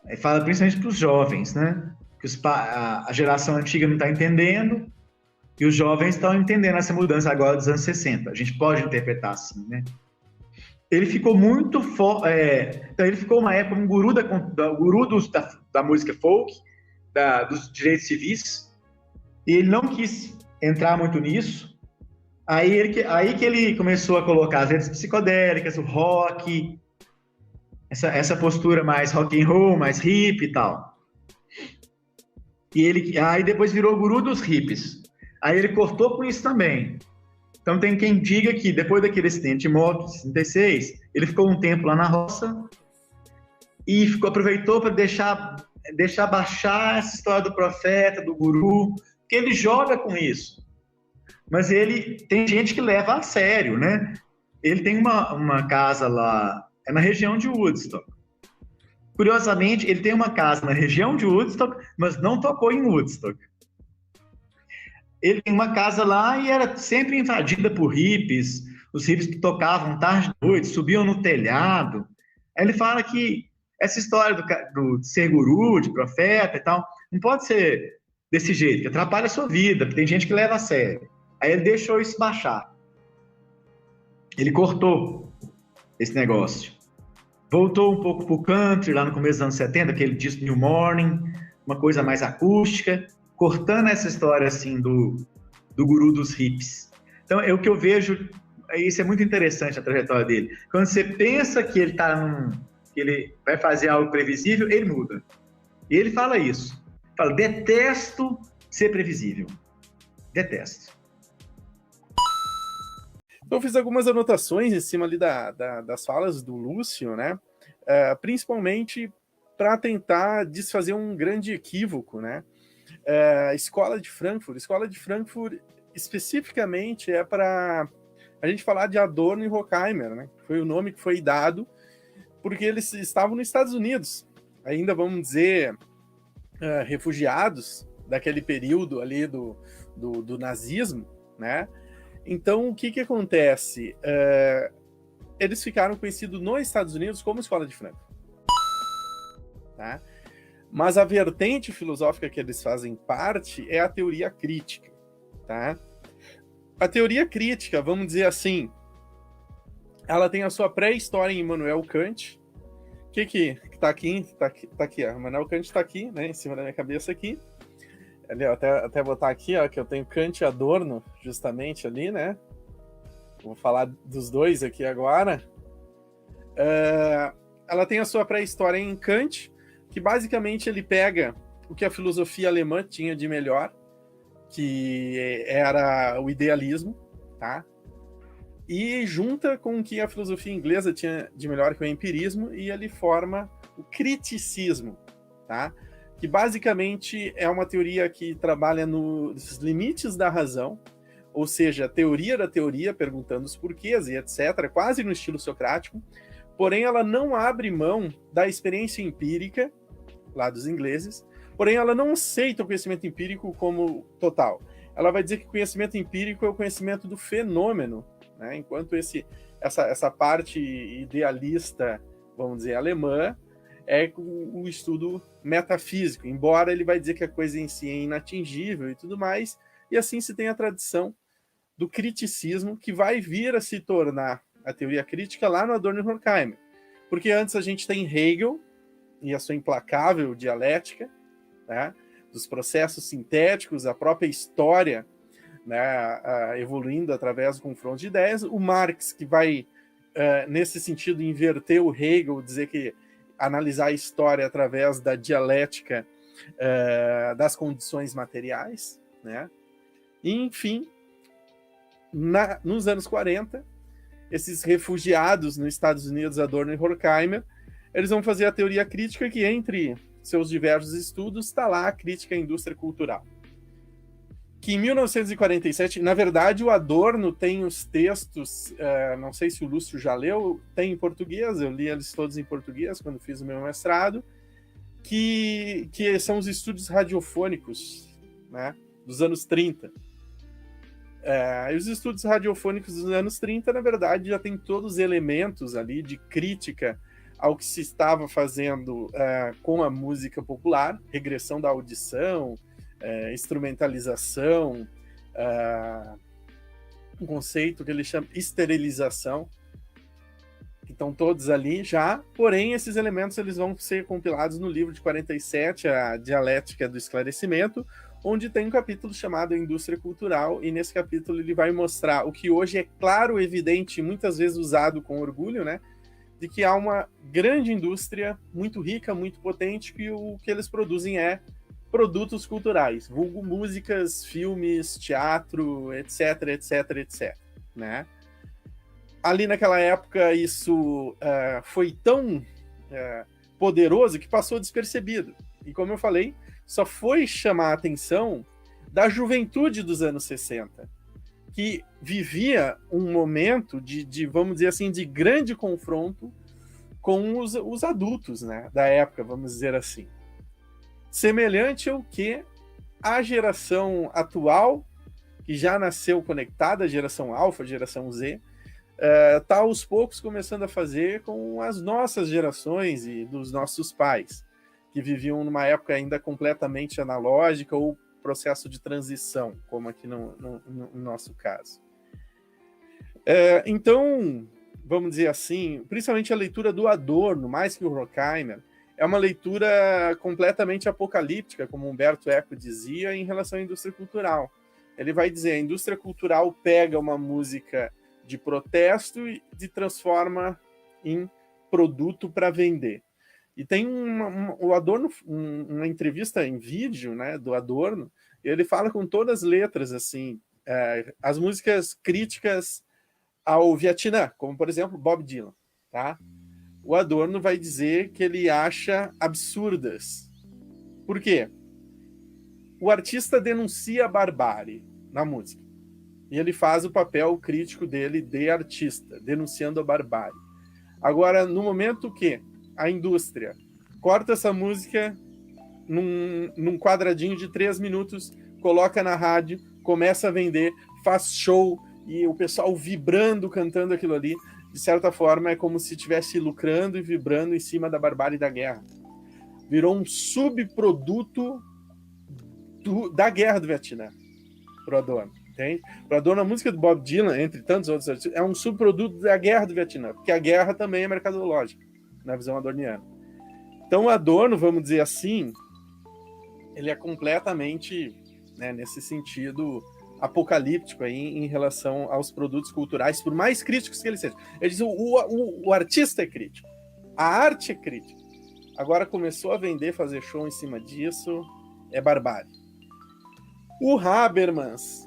Ele fala principalmente para os jovens, né? Que a geração antiga não está entendendo e os jovens estão entendendo essa mudança agora dos anos 60. A gente pode interpretar assim, né? Ele ficou muito então ele ficou uma época um guru da música folk, dos direitos civis, e ele não quis entrar muito nisso. Aí que ele começou a colocar as letras psicodélicas, o rock, essa postura mais rock and roll, mais hippie e tal. E aí depois virou guru dos hippies. Aí ele cortou com isso também. Então tem quem diga que depois daquele acidente de moto, em 66, ele ficou um tempo lá na roça e aproveitou para deixar baixar essa história do profeta, do guru, porque ele joga com isso. mas ele tem gente que leva a sério, né? Ele tem uma casa lá, é na região de Woodstock. Curiosamente, ele tem uma casa na região de Woodstock, mas não tocou em Woodstock. Ele tem uma casa lá e era sempre invadida por hippies, os hippies que tocavam tarde de noite, subiam no telhado. Aí ele fala que essa história de ser guru, de profeta e tal, não pode ser desse jeito, que atrapalha a sua vida, porque tem gente que leva a sério. Aí ele deixou isso baixar. Ele cortou esse negócio. Voltou um pouco pro country, lá no começo dos anos 70, aquele disco New Morning, uma coisa mais acústica, cortando essa história, assim, do guru dos hippies. Então, é o que eu vejo, isso é muito interessante, a trajetória dele. Quando você pensa que ele que ele vai fazer algo previsível, ele muda. E ele fala isso. Fala, detesto ser previsível. Detesto.
Eu fiz algumas anotações em cima ali das falas do Lúcio, né? Principalmente para tentar desfazer um grande equívoco, né? Escola de Frankfurt especificamente é para a gente falar de Adorno e Horkheimer, né? Foi o nome que foi dado porque eles estavam nos Estados Unidos, ainda vamos dizer refugiados daquele período ali do nazismo, né? Então, o que acontece? Eles ficaram conhecidos nos Estados Unidos como Escola de Frankfurt. Tá? Mas a vertente filosófica que eles fazem parte é a teoria crítica. Tá? A teoria crítica, vamos dizer assim, ela tem a sua pré-história em Immanuel Kant. O que tá aqui? Tá aqui, ó. Immanuel Kant está aqui, né, em cima da minha cabeça aqui. Ali, ó, até botar aqui, ó, que eu tenho Kant e Adorno, justamente ali, né? Vou falar dos dois aqui agora. Ela tem a sua pré-história em Kant, que basicamente ele pega o que a filosofia alemã tinha de melhor, que era o idealismo, tá? E junta com o que a filosofia inglesa tinha de melhor, que é o empirismo, e ele forma o criticismo, tá? Que basicamente é uma teoria que trabalha nos limites da razão, ou seja, a teoria da teoria, perguntando os porquês e etc., quase no estilo socrático, porém ela não abre mão da experiência empírica, lá dos ingleses, porém ela não aceita o conhecimento empírico como total. Ela vai dizer que o conhecimento empírico é o conhecimento do fenômeno, né? Enquanto essa parte idealista, vamos dizer, alemã, é o estudo metafísico, embora ele vai dizer que a coisa em si é inatingível e tudo mais, e assim se tem a tradição do criticismo, que vai vir a se tornar a teoria crítica lá no Adorno e Horkheimer. Porque antes a gente tem Hegel e a sua implacável dialética, né, dos processos sintéticos, a própria história, né, evoluindo através do confronto de ideias, o Marx, que vai, nesse sentido, inverter o Hegel, dizer que analisar a história através da dialética das condições materiais, né? E, enfim, nos anos 40, esses refugiados nos Estados Unidos, Adorno e Horkheimer, eles vão fazer a teoria crítica, que entre seus diversos estudos está lá a crítica à indústria cultural. Que em 1947, na verdade, o Adorno tem os textos, não sei se o Lúcio já leu, tem em português, eu li eles todos em português quando fiz o meu mestrado, que são os estudos radiofônicos, né, dos anos 30. E os estudos radiofônicos dos anos 30, na verdade, já tem todos os elementos ali de crítica ao que se estava fazendo com a música popular, regressão da audição, instrumentalização, um conceito que ele chama esterilização, que estão todos ali já, porém esses elementos eles vão ser compilados no livro de 47, a Dialética do Esclarecimento, onde tem um capítulo chamado Indústria Cultural, e nesse capítulo ele vai mostrar o que hoje é claro, evidente, muitas vezes usado com orgulho, né, de que há uma grande indústria muito rica, muito potente, que o que eles produzem é produtos culturais, vulgo músicas, filmes, teatro, etc, etc, etc, né? Ali naquela época isso foi tão poderoso que passou despercebido. E como eu falei, só foi chamar a atenção da juventude dos anos 60, que vivia um momento de, vamos dizer assim, de grande confronto com os adultos, né, da época, vamos dizer assim. Semelhante ao que a geração atual, que já nasceu conectada, a geração Alpha, a geração Z, está aos poucos começando a fazer com as nossas gerações e dos nossos pais, que viviam numa época ainda completamente analógica ou processo de transição, como aqui no nosso caso. Então, vamos dizer assim, principalmente a leitura do Adorno, mais que o Horkheimer, é uma leitura completamente apocalíptica, como Humberto Eco dizia, em relação à indústria cultural. Ele vai dizer, a indústria cultural pega uma música de protesto e se transforma em produto para vender. E tem o Adorno, uma entrevista em vídeo, né, do Adorno, e ele fala com todas as letras, assim, as músicas críticas ao Vietnã, como, por exemplo, Bob Dylan, tá? O Adorno vai dizer que ele acha absurdas. Por quê? O artista denuncia a barbárie na música. E ele faz o papel crítico dele de artista, denunciando a barbárie. Agora, no momento que a indústria corta essa música num quadradinho de 3 minutos, coloca na rádio, começa a vender, faz show, e o pessoal vibrando, cantando aquilo ali, de certa forma é como se estivesse lucrando e vibrando em cima da barbárie da guerra. Virou um subproduto da guerra do Vietnã, pro Adorno, entende? Pro Adorno, a música do Bob Dylan, entre tantos outros artistas, é um subproduto da guerra do Vietnã, porque a guerra também é mercadológica, na visão adorniana. Então o Adorno, vamos dizer assim, ele é completamente, né, nesse sentido apocalíptico aí em relação aos produtos culturais, por mais críticos que eles sejam. Ele diz, o artista é crítico, a arte é crítica. Agora começou a vender, fazer show em cima disso, é barbárie. O Habermas,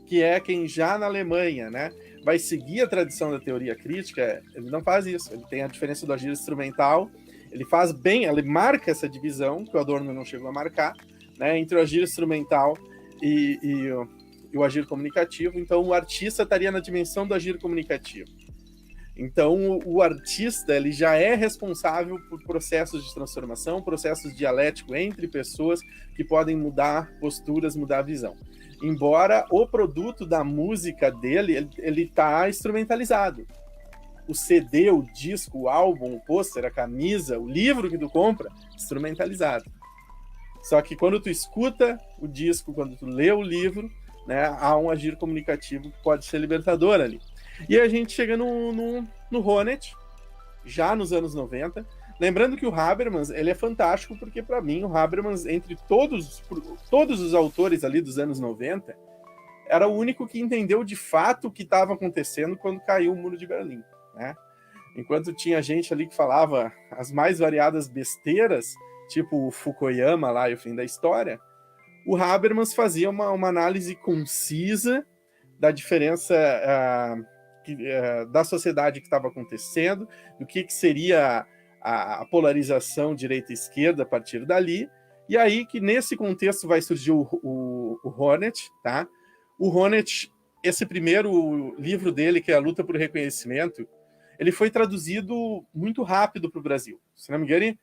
que é quem já na Alemanha, né, vai seguir a tradição da teoria crítica, ele não faz isso. Ele tem a diferença do agir instrumental, ele faz bem, ele marca essa divisão, que o Adorno não chegou a marcar, né, entre o agir instrumental e o agir comunicativo. Então o artista estaria na dimensão do agir comunicativo. Então o artista, ele já é responsável por processos de transformação, processos dialéticos entre pessoas que podem mudar posturas, mudar a visão. Embora o produto da música dele, ele está instrumentalizado. O CD, o disco, o álbum, o pôster, a camisa, o livro que tu compra, instrumentalizado. Só que quando tu escuta o disco, quando tu lê o livro, né, há um agir comunicativo que pode ser libertador ali. E a gente chega no Honneth, já nos anos 90. Lembrando que o Habermas, ele é fantástico, porque para mim o Habermas, entre todos os autores ali dos anos 90, era o único que entendeu de fato o que estava acontecendo quando caiu o Muro de Berlim, né? Enquanto tinha gente ali que falava as mais variadas besteiras, tipo o Fukuyama lá e o fim da história, o Habermas fazia uma análise concisa da diferença da sociedade que estava acontecendo, do que seria a polarização direita-esquerda a partir dali, e aí que nesse contexto vai surgir o Honneth, tá? O Honneth, esse primeiro livro dele, que é A Luta por Reconhecimento, ele foi traduzido muito rápido para o Brasil. Se não me engano,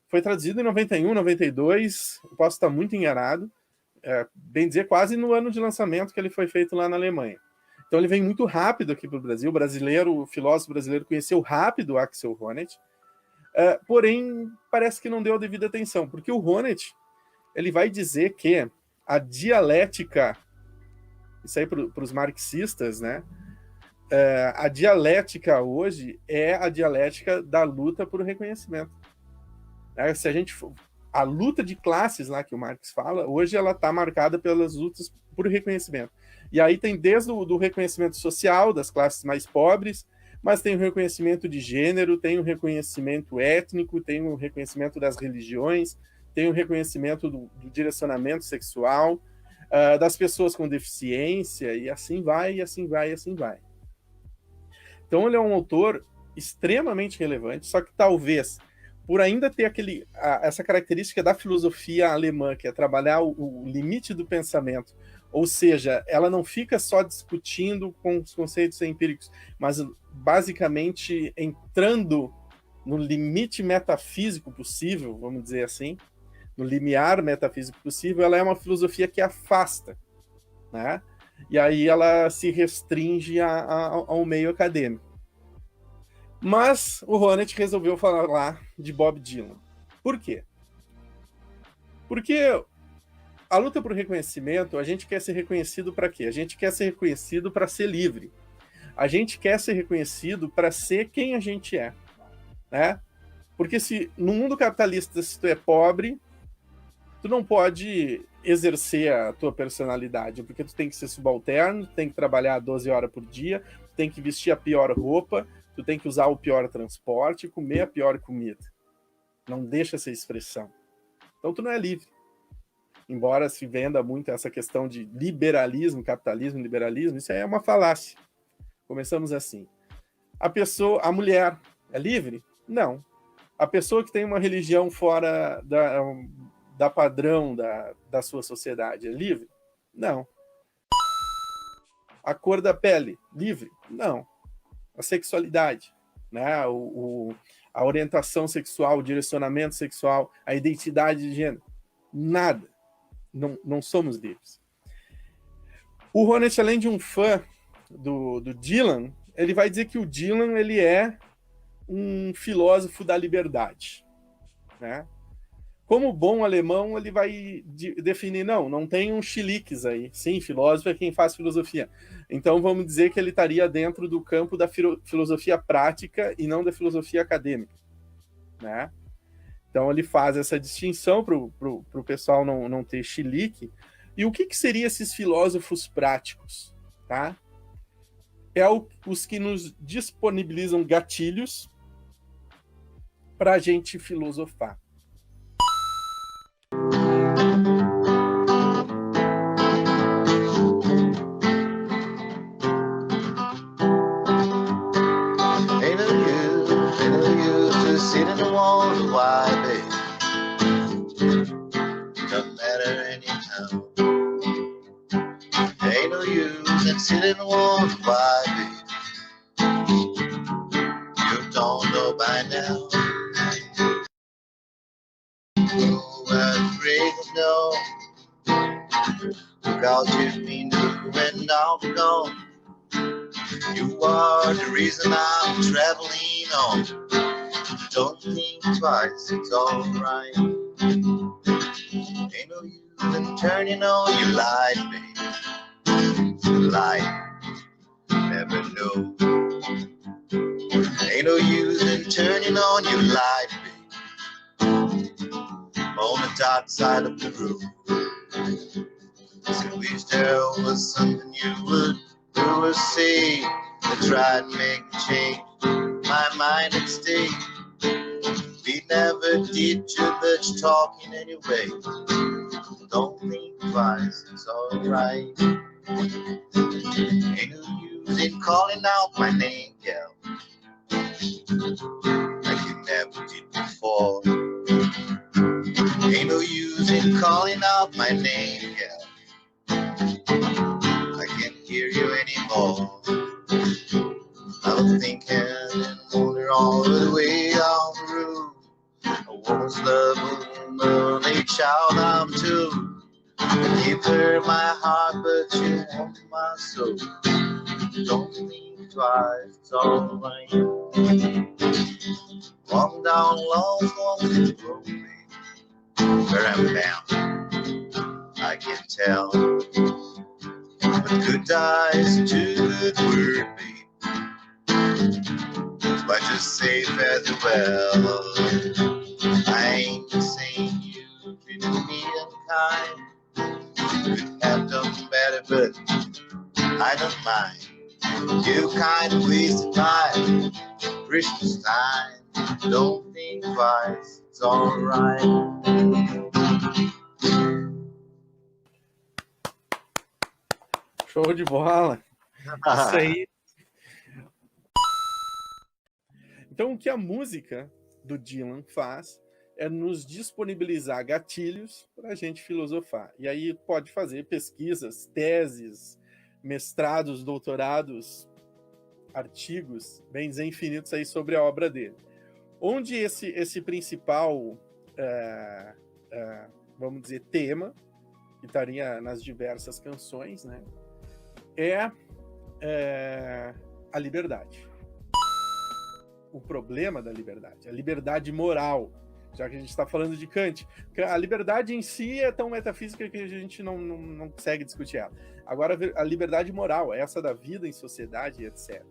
foi traduzido em 91, 92, eu posso estar muito enganado, bem dizer, quase no ano de lançamento que ele foi feito lá na Alemanha. Então ele vem muito rápido aqui para o Brasil. O filósofo brasileiro conheceu rápido Axel Honneth, porém parece que não deu a devida atenção, porque o Honneth, ele vai dizer que a dialética, isso aí para os marxistas, né? A dialética hoje é a dialética da luta por reconhecimento. Se a gente a luta de classes lá que o Marx fala, hoje ela está marcada pelas lutas por reconhecimento. E aí tem desde o reconhecimento social das classes mais pobres, mas tem o reconhecimento de gênero, tem o reconhecimento étnico, tem o reconhecimento das religiões, tem o reconhecimento do direcionamento sexual, das pessoas com deficiência, e assim vai, e assim vai, e assim vai. Então ele é um autor extremamente relevante, só que talvez, por ainda ter essa característica da filosofia alemã, que é trabalhar o limite do pensamento, Ou seja, ela não fica só discutindo com os conceitos empíricos, mas basicamente entrando no limite metafísico possível, vamos dizer assim, no limiar metafísico possível. Ela é uma filosofia que afasta, né? E aí ela se restringe ao meio acadêmico. Mas o Honneth resolveu falar de Bob Dylan. Por quê? Porque a luta por reconhecimento, a gente quer ser reconhecido para quê? A gente quer ser reconhecido para ser livre. A gente quer ser reconhecido para ser quem a gente é, né? Porque se no mundo capitalista, se tu é pobre, tu não pode exercer a tua personalidade, porque tu tem que ser subalterno, tu tem que trabalhar 12 horas por dia, tu tem que vestir a pior roupa, tu tem que usar o pior transporte, comer a pior comida. Não deixa essa expressão. Então tu não é livre. Embora se venda muito essa questão de liberalismo, capitalismo, liberalismo, isso aí é uma falácia. Começamos assim. A mulher é livre? Não. A pessoa que tem uma religião fora da padrão da sua sociedade é livre? Não. A cor da pele? Livre? Não. A sexualidade, né? A orientação sexual, o direcionamento sexual, a identidade de gênero? Nada. Não somos livres. O Honneth, além de um fã do Dylan, ele vai dizer que o Dylan ele é um filósofo da liberdade, né? Como bom alemão, ele vai definir, não tem um chiliques aí. Sim, filósofo é quem faz filosofia. Então vamos dizer que ele estaria dentro do campo da filosofia prática e não da filosofia acadêmica, né? Então ele faz essa distinção para o pessoal não ter chilique. E o que seriam esses filósofos práticos? Tá? Os que nos disponibilizam gatilhos para a gente filosofar.
Sitting on the baby, you don't know by now. Oh, and break no, cause you've been doing now gone. You are the reason I'm traveling on. Don't think twice, it's alright. Ain't no use in turning on your light, baby. Light, never know. Ain't no use in turning on your light, babe. On the dark side of the road. I wish there was something you would do or say to try to make a change. My mind would stay. We never did too much talking anyway. Don't think twice, it's alright. Ain't no use in calling out my name, gal, like you never did before. Ain't no use in calling out my name, gal, I can't hear you anymore. I was thinking and wondering all the way on the road. A woman's love, a woman, a child I'm too. Give her my heart, but you want my soul. Don't think twice, it's alright. Walk down long road, where I'm bound, I can tell. But good eyes to good word, babe. But just say farewell. I ain't saying you treated me unkind. Could have done better, but I don't mind. You kind of wasted time, Christmas time. Don't think twice, it's alright.
Show de bola. Isso aí. Então, o que a música do Dylan faz é nos disponibilizar gatilhos para a gente filosofar. E aí pode fazer pesquisas, teses, mestrados, doutorados, artigos, bem dizer, infinitos aí sobre a obra dele. Onde esse principal, vamos dizer, tema, que estaria nas diversas canções, né, é a liberdade. O problema da liberdade, a liberdade moral, já que a gente está falando de Kant. A liberdade em si é tão metafísica que a gente não consegue discutir ela. Agora, a liberdade moral, essa da vida em sociedade, etc.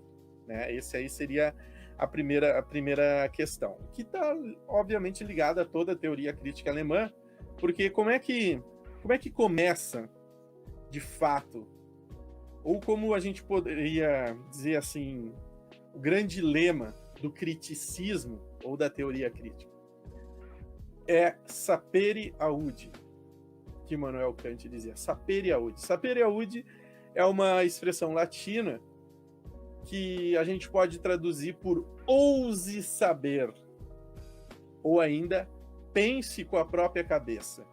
Né? Esse aí seria a primeira questão, que está, obviamente, ligada a toda a teoria crítica alemã, porque como é que começa, de fato, ou como a gente poderia dizer assim, o grande lema do criticismo ou da teoria crítica? É sapere aude, que Immanuel Kant dizia, sapere aude. Sapere aude é uma expressão latina que a gente pode traduzir por ouse saber, ou ainda pense com a própria cabeça.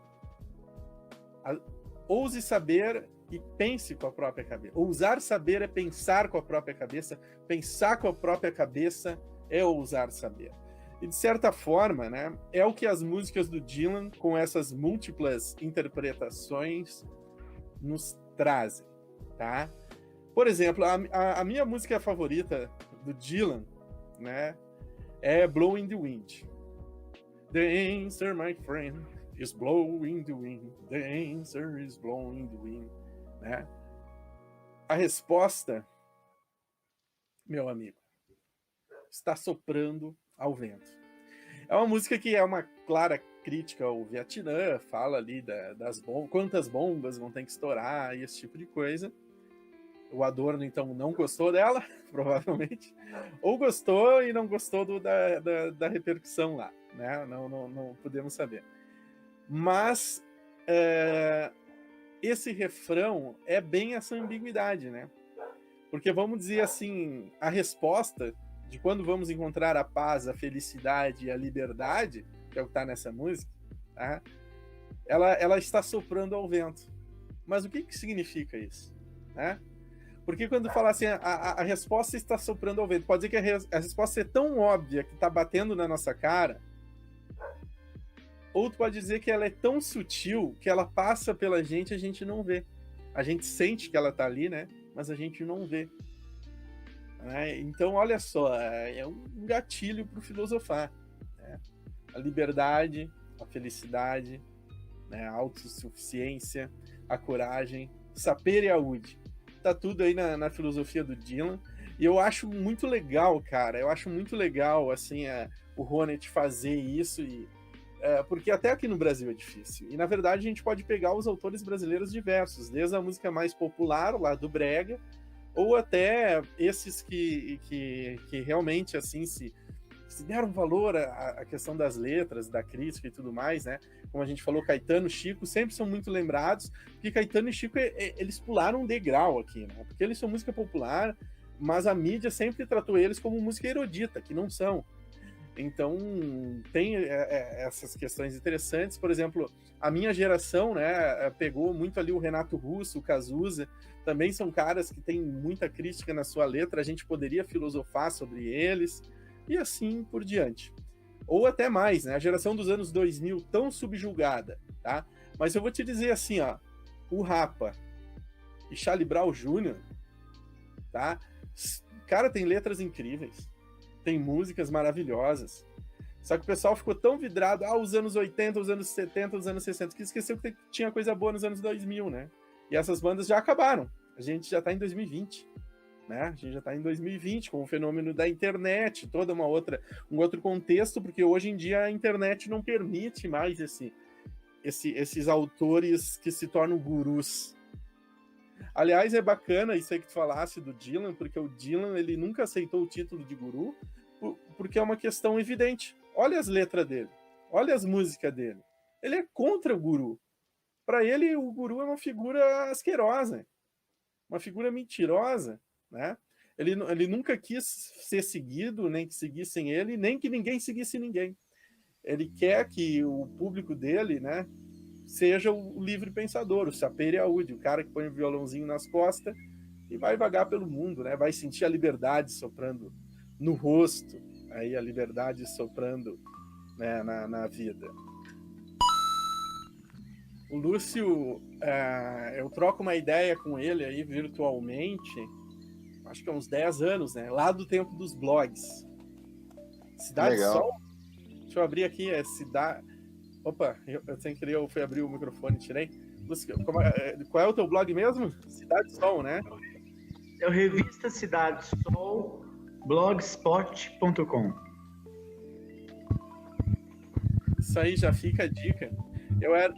Ouse saber e pense com a própria cabeça. Ousar saber é pensar com a própria cabeça, pensar com a própria cabeça é ousar saber. E, de certa forma, né, é o que as músicas do Dylan, com essas múltiplas interpretações, nos trazem, tá? Por exemplo, a minha música favorita do Dylan, né, é Blowing the Wind. The answer, my friend, is blowing the wind. The answer is blowing the wind. Né? A resposta, meu amigo, está soprando ao vento. É uma música que é uma clara crítica ao Vietnã, fala ali das bombas, quantas bombas vão ter que estourar e esse tipo de coisa. O Adorno, então, não gostou dela, provavelmente, ou gostou e não gostou da repercussão lá, né? Não podemos saber. Mas esse refrão é bem essa ambiguidade, né? Porque vamos dizer assim, a resposta de quando vamos encontrar a paz, a felicidade e a liberdade, que é o que está nessa música, tá? Ela está soprando ao vento. Mas o que significa isso? Né? Porque quando fala assim, a resposta está soprando ao vento, pode dizer que a resposta é tão óbvia que está batendo na nossa cara, ou tu pode dizer que ela é tão sutil que ela passa pela gente e a gente não vê. A gente sente que ela está ali, né? Mas a gente não vê. Então, olha só, é um gatilho para o filosofar. Né? A liberdade, a felicidade, né? A autossuficiência, a coragem, sapere aude. Tá tudo aí na filosofia do Dylan. E eu acho muito legal, cara. Eu acho muito legal, assim, o Ronnet fazer isso. Porque até aqui no Brasil é difícil. E, na verdade, a gente pode pegar os autores brasileiros diversos, desde a música mais popular, lá do Brega, ou até esses que realmente, assim, se deram valor à questão das letras, da crítica e tudo mais, né? Como a gente falou, Caetano e Chico sempre são muito lembrados, porque Caetano e Chico, eles pularam um degrau aqui, né? Porque eles são música popular, mas a mídia sempre tratou eles como música erudita, que não são. Então, tem essas questões interessantes. Por exemplo, a minha geração, né, pegou muito ali o Renato Russo, o Cazuza, também são caras que têm muita crítica na sua letra, a gente poderia filosofar sobre eles, e assim por diante. Ou até mais, né, a geração dos anos 2000, tão subjugada, tá? Mas eu vou te dizer assim, ó, o Rapa e Charlie Brown Jr., tá? Cara, tem letras incríveis. Tem músicas maravilhosas. Só que o pessoal ficou tão vidrado, os anos 80, os anos 70, os anos 60, que esqueceu que tinha coisa boa nos anos 2000, né? E essas bandas já acabaram. A gente já tá em 2020, né? A gente já tá em 2020, com o fenômeno da internet, toda um outro contexto, porque hoje em dia a internet não permite mais esses autores que se tornam gurus. Aliás, é bacana isso aí que tu falasse do Dylan, porque o Dylan, ele nunca aceitou o título de guru, porque é uma questão evidente. Olha as letras dele, olha as músicas dele. Ele é contra o guru. Para ele, o guru é uma figura asquerosa, uma figura mentirosa, né? Ele nunca quis ser seguido, nem que seguissem ele, nem que ninguém seguisse ninguém. ele quer que o público dele, né, seja o livre pensador, o Sapere Aude, o cara que põe o violãozinho nas costas e vai vagar pelo mundo, né, vai sentir a liberdade soprando no rosto, aí a liberdade soprando, né, na vida. O Lúcio, eu troco uma ideia com ele aí virtualmente, acho que há uns 10 anos, né? Lá do tempo dos blogs. Cidade
Legal.
Sol. Deixa eu abrir aqui, Cidade... Opa, eu sem querer eu fui abrir o microfone e tirei. Lúcio, qual é o teu blog mesmo? Cidade Sol, né?
É o Revista Cidade Sol, blogspot.com.
Isso aí já fica a dica.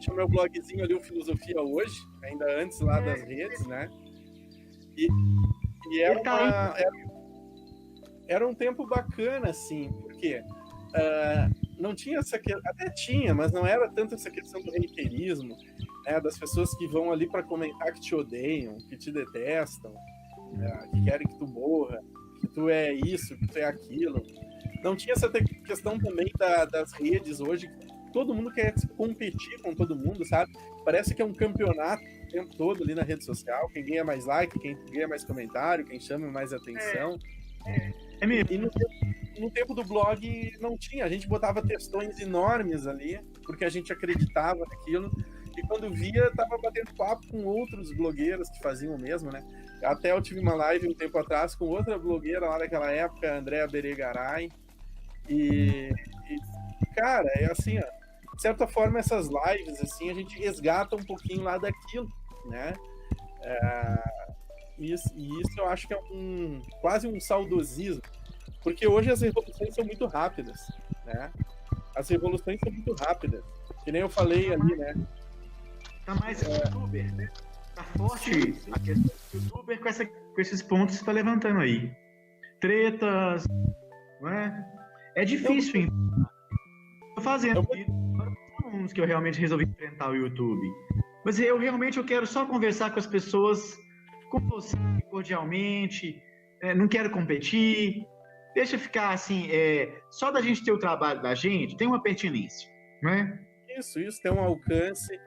Tinha meu blogzinho ali, o Filosofia Hoje, ainda antes lá das redes, né? E era um tempo bacana, assim, porque não tinha essa questão, até tinha, mas não era tanto essa questão do reiterismo, né, das pessoas que vão ali para comentar que te odeiam, que te detestam, né, que querem que tu morra, que tu é isso, que tu é aquilo. Não tinha essa questão também das redes hoje, todo mundo quer competir com todo mundo, sabe? Parece que é um campeonato o tempo todo ali na rede social, quem ganha mais like, quem ganha mais comentário, quem chama mais atenção.
É mesmo.
E no tempo do blog não tinha, a gente botava textões enormes ali, porque a gente acreditava naquilo, e quando via, tava batendo papo com outros blogueiros que faziam o mesmo, né? Até eu tive uma live um tempo atrás com outra blogueira lá daquela época, Andréa Beregaray, e cara, é assim, ó, de certa forma essas lives, assim, a gente resgata um pouquinho lá daquilo, né? Isso eu acho que é quase um saudosismo, porque hoje as revoluções são muito rápidas, né? As revoluções são muito rápidas, que nem eu falei ali, né?
Tá mais youtuber, né? Tá forte a questão do youtuber com esses pontos que você tá levantando aí. Tretas, não é? É difícil, tô fazendo uns que eu realmente resolvi enfrentar o YouTube. Mas eu quero só conversar com as pessoas, com você, cordialmente, não quero competir, deixa ficar assim, só da gente ter o trabalho da gente, tem uma pertinência, né?
Isso tem um alcance,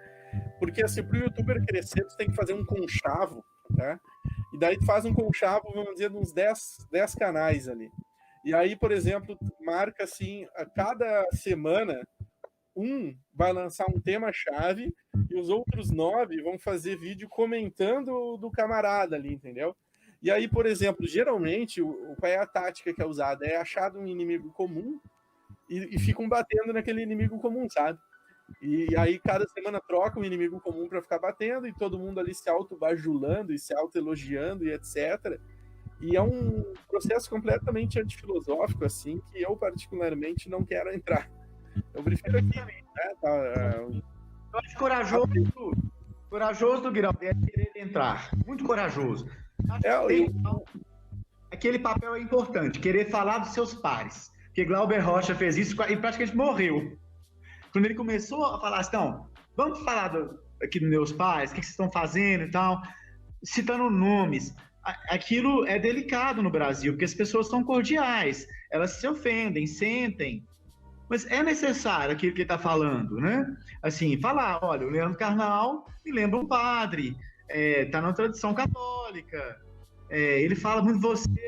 porque assim, pro youtuber crescer, tu tem que fazer um conchavo, né? E daí tu faz um conchavo, vamos dizer, de uns 10 canais ali. E aí, por exemplo, marca assim, a cada semana, vai lançar um tema-chave e os outros 9 vão fazer vídeo comentando do camarada ali, entendeu? E aí, por exemplo, geralmente, qual é a tática que é usada? É achar um inimigo comum e ficam batendo naquele inimigo comum, sabe? E aí, cada semana troca um inimigo comum para ficar batendo e todo mundo ali se auto-bajulando e se auto-elogiando e etc. E é um processo completamente antifilosófico, assim, que eu particularmente não quero entrar. Eu prefiro aqui, né?
Eu acho corajoso do Giraldelli querer entrar. Muito corajoso. Aquele papel é importante, querer falar dos seus pares. Porque Glauber Rocha fez isso e praticamente morreu. Quando ele começou a falar assim, não, vamos falar aqui dos meus pais, o que vocês estão fazendo e tal, citando nomes. Aquilo é delicado no Brasil, porque as pessoas são cordiais, elas se ofendem, sentem, mas é necessário aquilo que ele está falando, né? Assim, falar, olha, o Leandro Carnal me lembra um padre, está na tradição católica, ele fala muito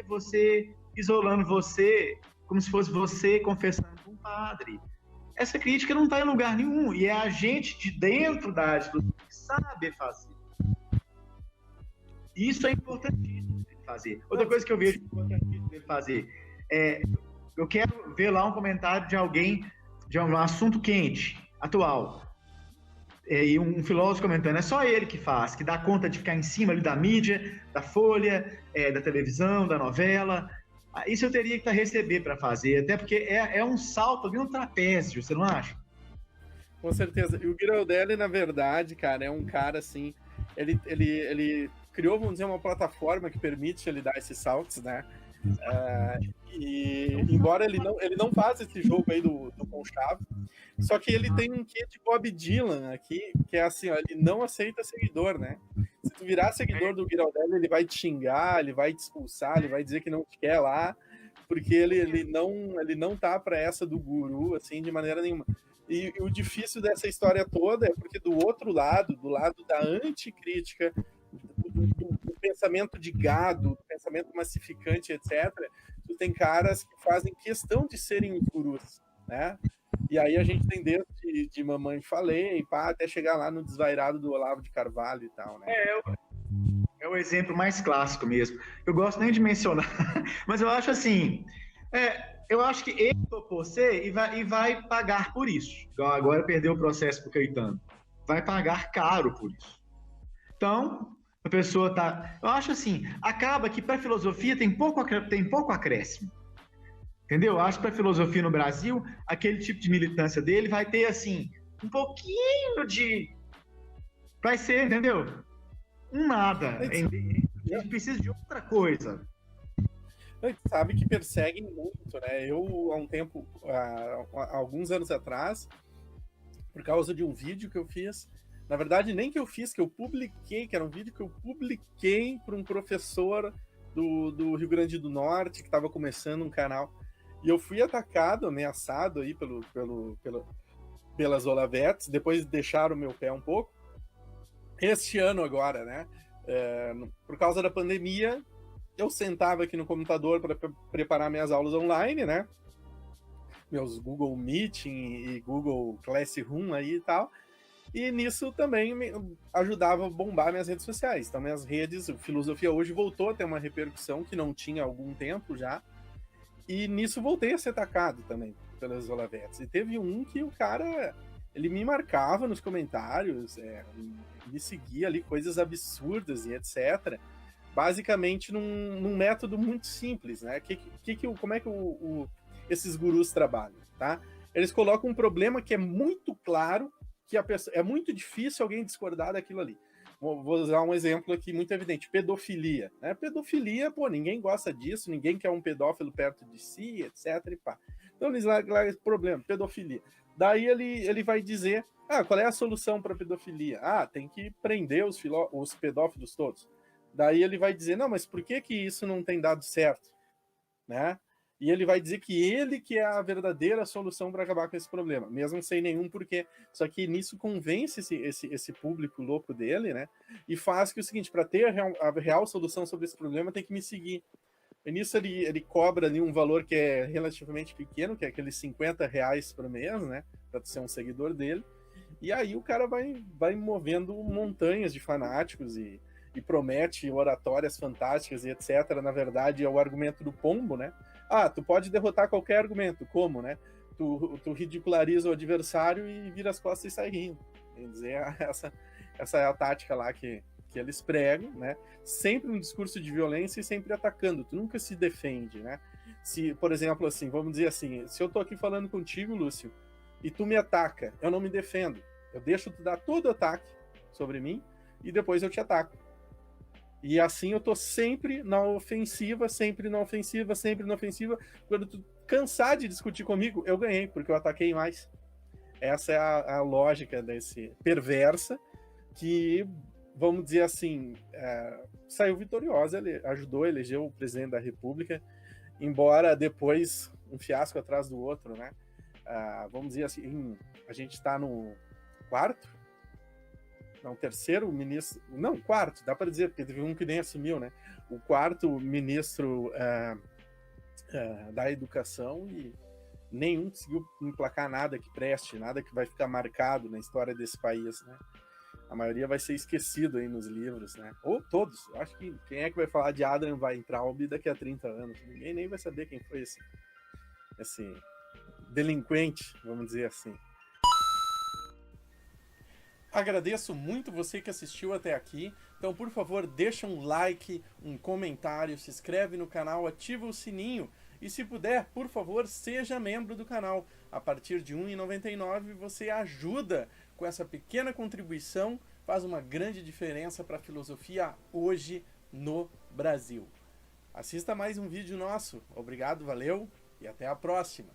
você isolando você, como se fosse você confessando com um padre. Essa crítica não está em lugar nenhum, e é a gente de dentro da arte que sabe fazer. Isso é importantíssimo ele fazer. Outra coisa que eu vejo importantíssimo ele fazer eu quero ver lá um comentário de alguém de um assunto quente, atual. E um filósofo comentando, é só ele que faz, que dá conta de ficar em cima ali da mídia, da folha, da televisão, da novela. Isso eu teria que receber para fazer, até porque é um salto, um trapézio, você não acha?
Com certeza. E o Giraldelli, na verdade, cara, é um cara assim, ele criou, vamos dizer, uma plataforma que permite ele dar esses saltos, né? E embora ele não faça esse jogo aí do conchavo, só que ele tem um quê de Bob Dylan aqui, que é assim, ó, ele não aceita seguidor, né? Se tu virar seguidor do Giraldelli, ele vai te xingar, ele vai te expulsar, ele vai dizer que não te quer lá, porque ele não tá para essa do guru, assim, de maneira nenhuma. E o difícil dessa história toda é porque do outro lado, do lado da anticrítica, do pensamento de gado, do pensamento massificante, etc., tu tem caras que fazem questão de serem os gurus, né? E aí a gente tem desde de Mamãe Falei, pá, até chegar lá no desvairado do Olavo de Carvalho e tal, né?
É o exemplo mais clássico mesmo. Eu gosto nem de mencionar, mas eu acho assim, eu acho que ele topou ser e vai pagar por isso. Então, agora perdeu o processo pro Caetano. Vai pagar caro por isso. Então, a pessoa tá... Eu acho assim, acaba que para filosofia tem pouco acréscimo. Entendeu? Eu acho que para filosofia no Brasil, aquele tipo de militância dele vai ter, assim, um pouquinho de... Vai ser, entendeu? Nada. A gente precisa de outra coisa.
Sabe que perseguem muito, né? Eu, há um tempo, há alguns anos atrás, por causa de um vídeo que eu fiz, na verdade, nem que eu fiz, que eu publiquei, que era um vídeo que eu publiquei para um professor do Rio Grande do Norte, que estava começando um canal, e eu fui atacado, ameaçado aí pelas Olavetes, depois deixaram o meu pé um pouco. Este ano agora, né? Por causa da pandemia, eu sentava aqui no computador para preparar minhas aulas online, né? Meus Google Meeting e Google Classroom aí e tal. E nisso também me ajudava a bombar minhas redes sociais. Então, minhas redes, Filosofia Hoje voltou a ter uma repercussão que não tinha há algum tempo já. E nisso voltei a ser atacado também pelas Olavetes. E teve um que o cara... Ele me marcava nos comentários, me seguia ali, coisas absurdas e etc. Basicamente num método muito simples, né? Como é que esses gurus trabalham, tá? Eles colocam um problema que é muito claro, que é muito difícil alguém discordar daquilo ali. Vou usar um exemplo aqui muito evidente, pedofilia. Né? Pedofilia, pô, ninguém gosta disso, ninguém quer um pedófilo perto de si, etc. E pá. Então eles largam esse problema, pedofilia. Daí ele vai dizer, qual é a solução para pedofilia? Tem que prender os pedófilos todos. Daí ele vai dizer, não, mas por que isso não tem dado certo? Né? E ele vai dizer que ele que é a verdadeira solução para acabar com esse problema, mesmo sem nenhum porquê. Só que nisso convence esse público louco dele, né? E faz que o seguinte, para ter a real solução sobre esse problema, tem que me seguir. E nisso ele cobra ali um valor que é relativamente pequeno, que é aqueles R$50 por mês, né? Para ser um seguidor dele. E aí o cara vai movendo montanhas de fanáticos e promete oratórias fantásticas e etc. Na verdade, é o argumento do pombo, né? Tu pode derrotar qualquer argumento. Como, né? Tu ridiculariza o adversário e vira as costas e sai rindo. Quer dizer, essa é a tática lá que eles pregam, né? Sempre um discurso de violência e sempre atacando. Tu nunca se defende, né? Se, por exemplo, assim, vamos dizer assim, se eu tô aqui falando contigo, Lúcio, e tu me ataca, eu não me defendo. Eu deixo tu dar todo o ataque sobre mim e depois eu te ataco. E assim eu tô sempre na ofensiva, sempre na ofensiva, sempre na ofensiva. Quando tu cansar de discutir comigo, eu ganhei, porque eu ataquei mais. Essa é a lógica desse perversa, que, vamos dizer assim, saiu vitoriosa, ele ajudou a eleger o presidente da República, embora depois um fiasco atrás do outro, né? Vamos dizer assim, a gente está no terceiro ministro, não, quarto, dá para dizer, porque teve um que nem assumiu, né? O quarto ministro da educação e nenhum conseguiu emplacar nada que preste, nada que vai ficar marcado na história desse país, né? A maioria vai ser esquecido aí nos livros, né? Ou todos. Eu acho que quem é que vai falar de Adam Weintraub daqui a 30 anos? Ninguém nem vai saber quem foi esse delinquente, vamos dizer assim. Agradeço muito você que assistiu até aqui. Então, por favor, deixa um like, um comentário, se inscreve no canal, ativa o sininho e, se puder, por favor, seja membro do canal. A partir de R$ 1,99 você ajuda com essa pequena contribuição, faz uma grande diferença para a filosofia hoje no Brasil. Assista mais um vídeo nosso. Obrigado, valeu e até a próxima.